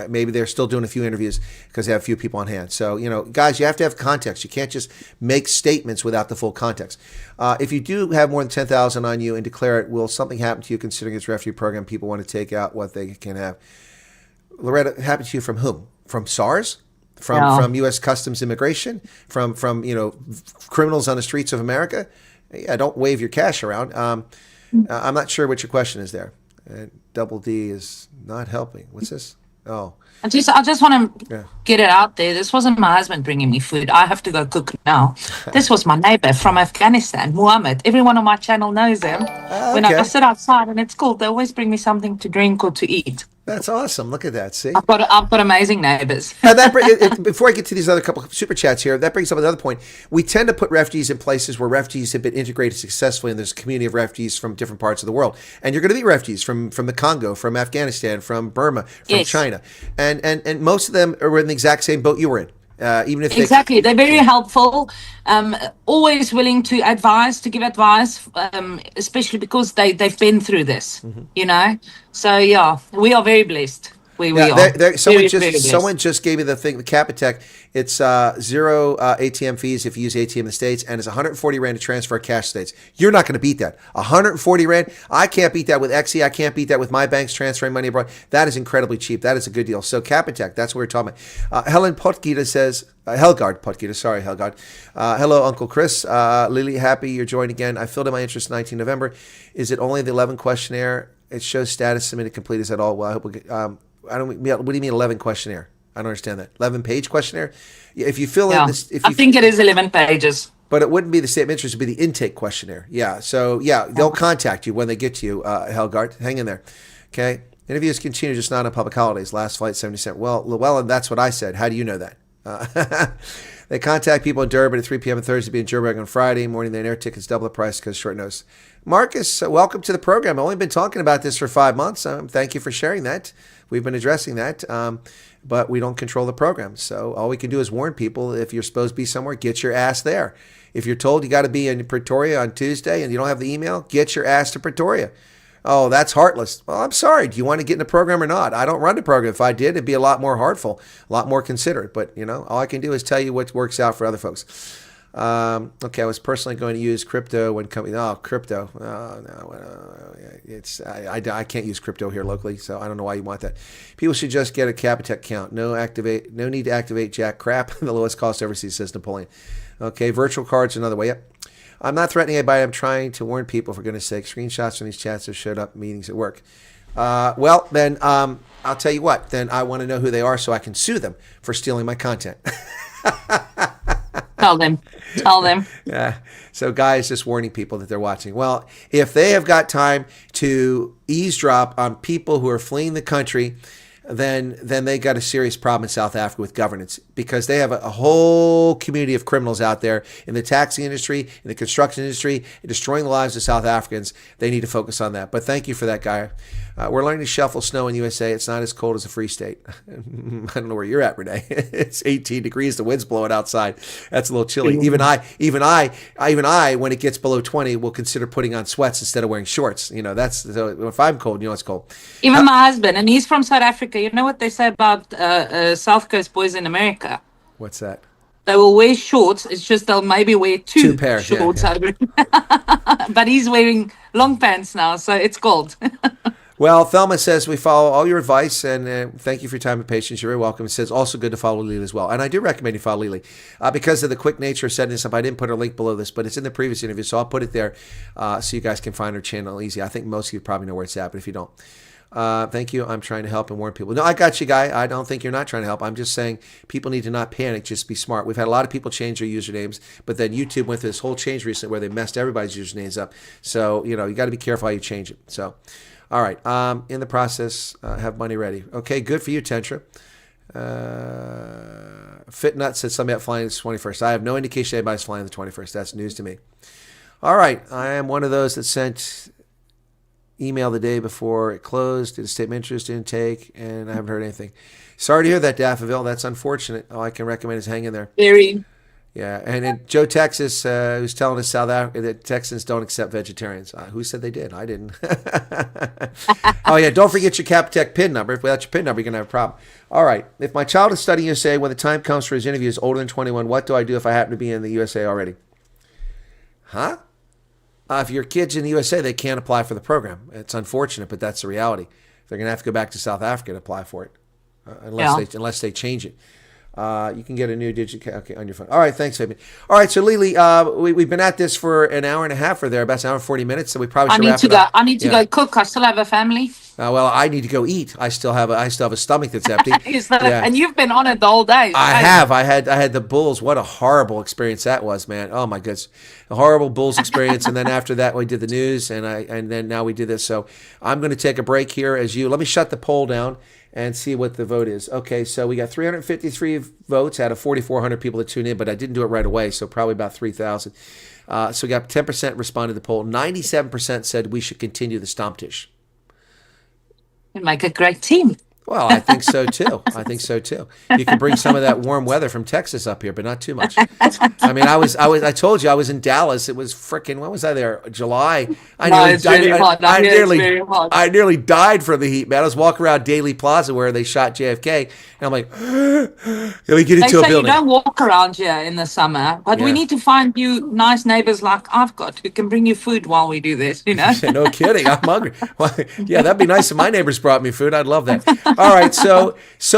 maybe they're still doing a few interviews because they have a few people on hand. So, guys, you have to have context. You can't just make statements without the full context. If you do have more than 10,000 on you and declare it, will something happen to you considering it's a refugee program? People want to take out what they can have. Loretta, it happened to you from whom? From SARS? From U.S. Customs Immigration? From criminals on the streets of America? Yeah, don't wave your cash around. I'm not sure what your question is there. Double D is not helping. What's this? Oh, I just want to get it out there. This wasn't my husband bringing me food. I have to go cook now. This was my neighbor from Afghanistan, Muhammad. Everyone on my channel knows him. When I sit outside and it's cold, they always bring me something to drink or to eat. That's awesome. Look at that. See, I've got amazing neighbors. Now before I get to these other couple of super chats here, that brings up another point. We tend to put refugees in places where refugees have been integrated successfully, and there's a community of refugees from different parts of the world. And you're going to meet refugees from the Congo, from Afghanistan, from Burma, from China, and most of them are in the exact same boat you were in. Even if they're very helpful, always willing to give advice, especially because they've been through this, So yeah, we are very blessed. We are. Someone just gave me the thing, the Capitec. It's 0 ATM fees if you use ATM in the States, and it's 140 Rand to transfer cash States. You're not going to beat that. 140 Rand. I can't beat that with Xe. I can't beat that with my banks transferring money abroad. That is incredibly cheap. That is a good deal. So Capitec, that's what we're talking about. Helen Potgita says, Helgard Potgita, sorry, Helgard. Hello, Uncle Chris. Lielie, happy you're joined again. I filled in my interest 19 November. Is it only the 11 questionnaire? It shows status submitted complete. Is that all? Well, I hope we'll get, what do you mean 11 questionnaire? I don't understand that. 11-page questionnaire? If you fill in this... I think it is 11 pages. But it wouldn't be the statement of interest. It would be the intake questionnaire. Yeah. So, they'll contact you when they get to you, Helgard. Hang in there. Okay? Interviews continue, just not on public holidays. Last flight, 70 cents. Well, Llewellyn, that's what I said. How do you know that? They contact people in Durban at 3 p.m. on Thursday, be in Joburg on Friday morning. Their air tickets double the price because short notice. Marcus, welcome to the program. I've only been talking about this for 5 months. Thank you for sharing that. We've been addressing that, but we don't control the program. So all we can do is warn people, if you're supposed to be somewhere, get your ass there. If you're told you got to be in Pretoria on Tuesday and you don't have the email, get your ass to Pretoria. Oh, that's heartless. Well, I'm sorry. Do you want to get in the program or not? I don't run the program. If I did, it'd be a lot more heartful, a lot more considerate. But, all I can do is tell you what works out for other folks. Okay, I was personally going to use crypto when coming. Oh, crypto. I can't use crypto here locally, so I don't know why you want that. People should just get a Capitec account. No need to activate jack crap. The lowest cost overseas, says Napoleon. Okay, virtual cards another way. Yep. I'm not threatening anybody. I'm trying to warn people, for goodness sake. Screenshots from these chats have showed up in meetings at work. Well, then I'll tell you what. Then I want to know who they are so I can sue them for stealing my content. Tell them. Tell them. Yeah. So guys, just warning people that they're watching. Well, if they have got time to eavesdrop on people who are fleeing the country, then they got a serious problem in South Africa with governance, because they have a whole community of criminals out there in the taxi industry, in the construction industry, destroying the lives of South Africans. They need to focus on that. But thank you for that, guy. We're learning to shuffle snow in USA. It's not as cold as a free state. I don't know where you're at, Renee. It's 18 degrees. The wind's blowing outside. That's a little chilly. Even I, when it gets below 20, will consider putting on sweats instead of wearing shorts. That's so if I'm cold, it's cold. Even my husband, and he's from South Africa. You know what they say about South Coast boys in America? What's that? They will wear shorts. It's just they'll maybe wear two pairs, shorts. yeah. Over it. But he's wearing long pants now, so it's cold. Well, Thelma says we follow all your advice, and thank you for your time and patience. You're very welcome. It says also good to follow Lielie as well. And I do recommend you follow Lielie because of the quick nature of setting this up. I didn't put her link below this, but it's in the previous interview, so I'll put it there so you guys can find her channel easy. I think most of you probably know where it's at, but if you don't. Thank you. I'm trying to help and warn people. No, I got you, guy. I don't think you're not trying to help. I'm just saying people need to not panic. Just be smart. We've had a lot of people change their usernames, but then YouTube went through this whole change recently where they messed everybody's usernames up. So, you got to be careful how you change it. So, all right. In the process, have money ready. Okay, good for you, Tentra. Fitnut said somebody out flying the 21st. I have no indication anybody's flying the 21st. That's news to me. All right. I am one of those that sent email the day before it closed, did a statement of interest intake, and I haven't heard anything. Sorry to hear that, Daffodil. That's unfortunate. All I can recommend is hang in there. Very. Yeah, and then Joe Texas, who's telling us South Africa that Texans don't accept vegetarians. Who said they did? I didn't. Oh, yeah, don't forget your Capitec PIN number. If without your PIN number, you're going to have a problem. All right, if my child is studying USA when the time comes for his interview is older than 21, what do I do if I happen to be in the USA already? Huh? If your kid's in the USA, they can't apply for the program. It's unfortunate, but that's the reality. They're going to have to go back to South Africa to apply for it, unless they change it. You can get a new digit on your phone. All right, thanks, Fabian. All right, so Lielie, we've been at this for an hour and a half or there, about an hour and 40 minutes, so we probably should wrap it up. I need to go cook. I still have a family. Well, I need to go eat. I still have a stomach that's empty. And you've been on it the whole day. I have. I had the Bulls. What a horrible experience that was, man. Oh my goodness, a horrible Bulls experience. And then after that, we did the news, and then now we did this. So I'm going to take a break here. Let me shut the poll down and see what the vote is. Okay, so we got 353 votes out of 4,400 people that tuned in, but I didn't do it right away, so probably about 3,000. So we got 10% responded to the poll. 97% said we should continue the Stammtisch. You'd make a great team. Well, I think so too. You can bring some of that warm weather from Texas up here, but not too much. I mean, I told you I was in Dallas. It was freaking, when was I there? July. It's really hot. I nearly died from the heat, man. I was walking around Daley Plaza where they shot JFK, and I'm like, let me get into a building. You don't walk around here in the summer, but we need to find you nice neighbors like I've got who can bring you food while we do this, No kidding. I'm hungry. Well, yeah, that'd be nice if my neighbors brought me food. I'd love that. All right, so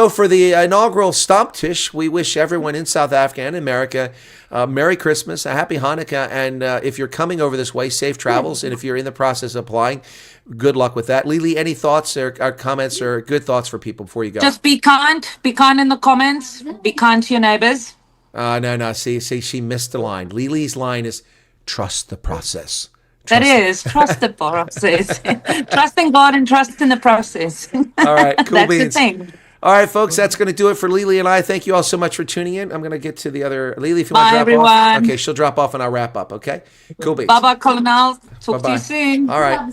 for the inaugural Stammtisch, we wish everyone in South Africa and America Merry Christmas, a Happy Hanukkah, and if you're coming over this way, safe travels, and if you're in the process of applying, good luck with that. Lielie, any thoughts or comments or good thoughts for people before you go? Just be kind in the comments, be kind to your neighbors. No, see, she missed the line. Lilie's line is, trust the process. Trust the process. Trust in God and trust in the process. All right, cool That's beans. the thing. All right, folks, that's going to do it for Lielie and I. Thank you all so much for tuning in. I'm going to get to the other. Lielie, if you want to drop everyone. off. Okay, she'll drop off and I'll wrap up, okay? Cool beans. Bye-bye, Colonel. Talk Bye-bye. to you soon. All right.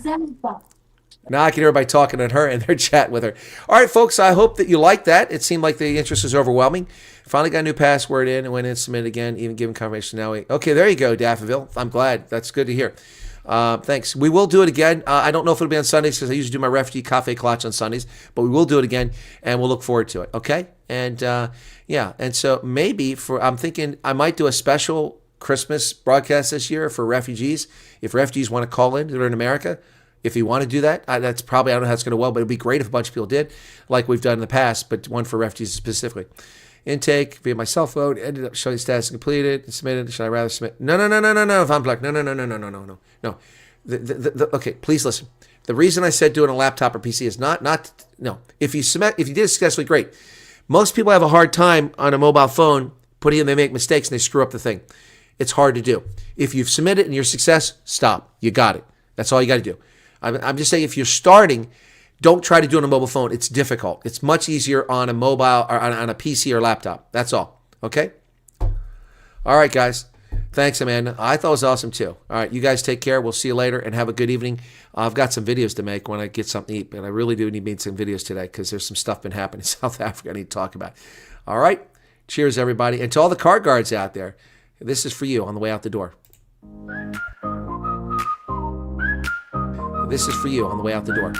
Now I can hear everybody talking at her and they're chatting with her. All right, folks, I hope that you liked that. It seemed like the interest was overwhelming. Finally got a new password in and went in, submitted again, even given confirmation. Now okay, there you go, Daffodil. I'm glad. That's good to hear. Thanks. We will do it again. I don't know if it'll be on Sundays because I usually do my refugee cafe clutch on Sundays, but we will do it again and we'll look forward to it. Okay. And, and so maybe I'm thinking I might do a special Christmas broadcast this year for refugees. If refugees want to call in, they're in America. If you want to do that, that's probably, I don't know how it's going to well, but it'd be great if a bunch of people did, like we've done in the past, but one for refugees specifically. Intake via my cell phone, ended up showing status completed, submitted. Should I rather submit? No. If I'm black, no. Okay, please listen. The reason I said do it on a laptop or PC is no. If you did it successfully, great. Most people have a hard time on a mobile phone putting in, they make mistakes and they screw up the thing. It's hard to do. If you've submitted and you're success, stop. You got it. That's all you got to do. I'm just saying, if you're starting, don't try to do it on a mobile phone. It's difficult. It's much easier on a mobile or on a PC or laptop. That's all. Okay? All right, guys. Thanks, Amanda. I thought it was awesome, too. All right, you guys take care. We'll see you later and have a good evening. I've got some videos to make when I get something to eat, and I really do need to make some videos today because there's some stuff been happening in South Africa I need to talk about. All right? Cheers, everybody. And to all the car guards out there, this is for you on the way out the door. This is for you on the way out the door.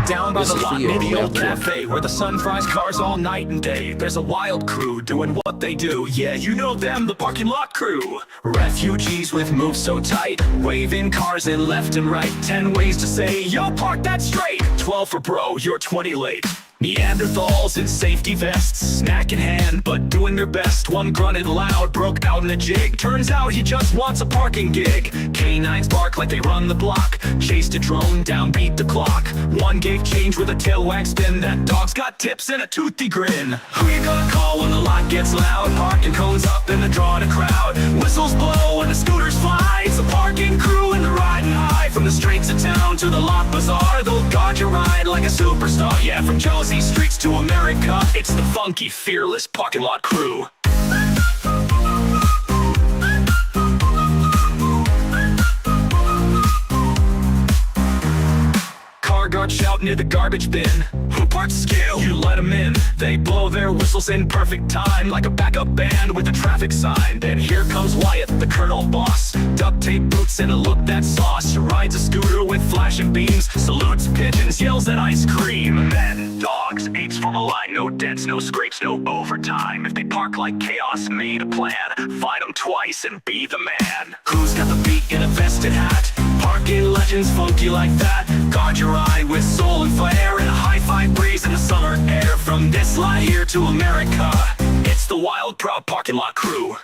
Down by This the is for lot you. near the Yeah, old yeah. cafe where the sun fries cars all night and day. There's a wild crew doing what they do. Yeah, you know them, the parking lot crew. Refugees with moves so tight, waving cars in left and right. 10 ways to say, yo, park that straight. 12 for bro, you're 20 late. Neanderthals in safety vests, snack in hand, but doing their best. One grunted loud, broke out in a jig. Turns out he just wants a parking gig. Canines bark like they run the block. Chased a drone down, beat the clock. One gave change with a tail wag spin. That dog's got tips and a toothy grin. Who you gonna call when the lot gets loud? Parking cones up and they're drawing a crowd. Whistles blow and the scooters fly. It's the parking crew and they're riding high. From the streets of town to the lot bazaar, they'll guard your ride like a superstar. Yeah, from Josie streets to America, it's the funky, fearless parking lot crew. Car guard shout near the garbage bin. Who parks skill? You let them in. They blow their whistles in perfect time, like a backup band with a traffic sign. Then here comes Wyatt, the colonel boss. Duct tape boots and a look that's sauce. Rides a scooter with flashing beams. Salutes pigeons, yells at ice cream. Men, dogs, apes from a line. No dents, no scrapes, no overtime. If they park like chaos, made a plan. Find them twice and be the man. Who's got the beat in a vested hat? Parking legends funky like that. Guard your eye with soul and flair, and a hi-fi breeze in the summer air. From this line here to America, it's the wild, proud parking lot crew.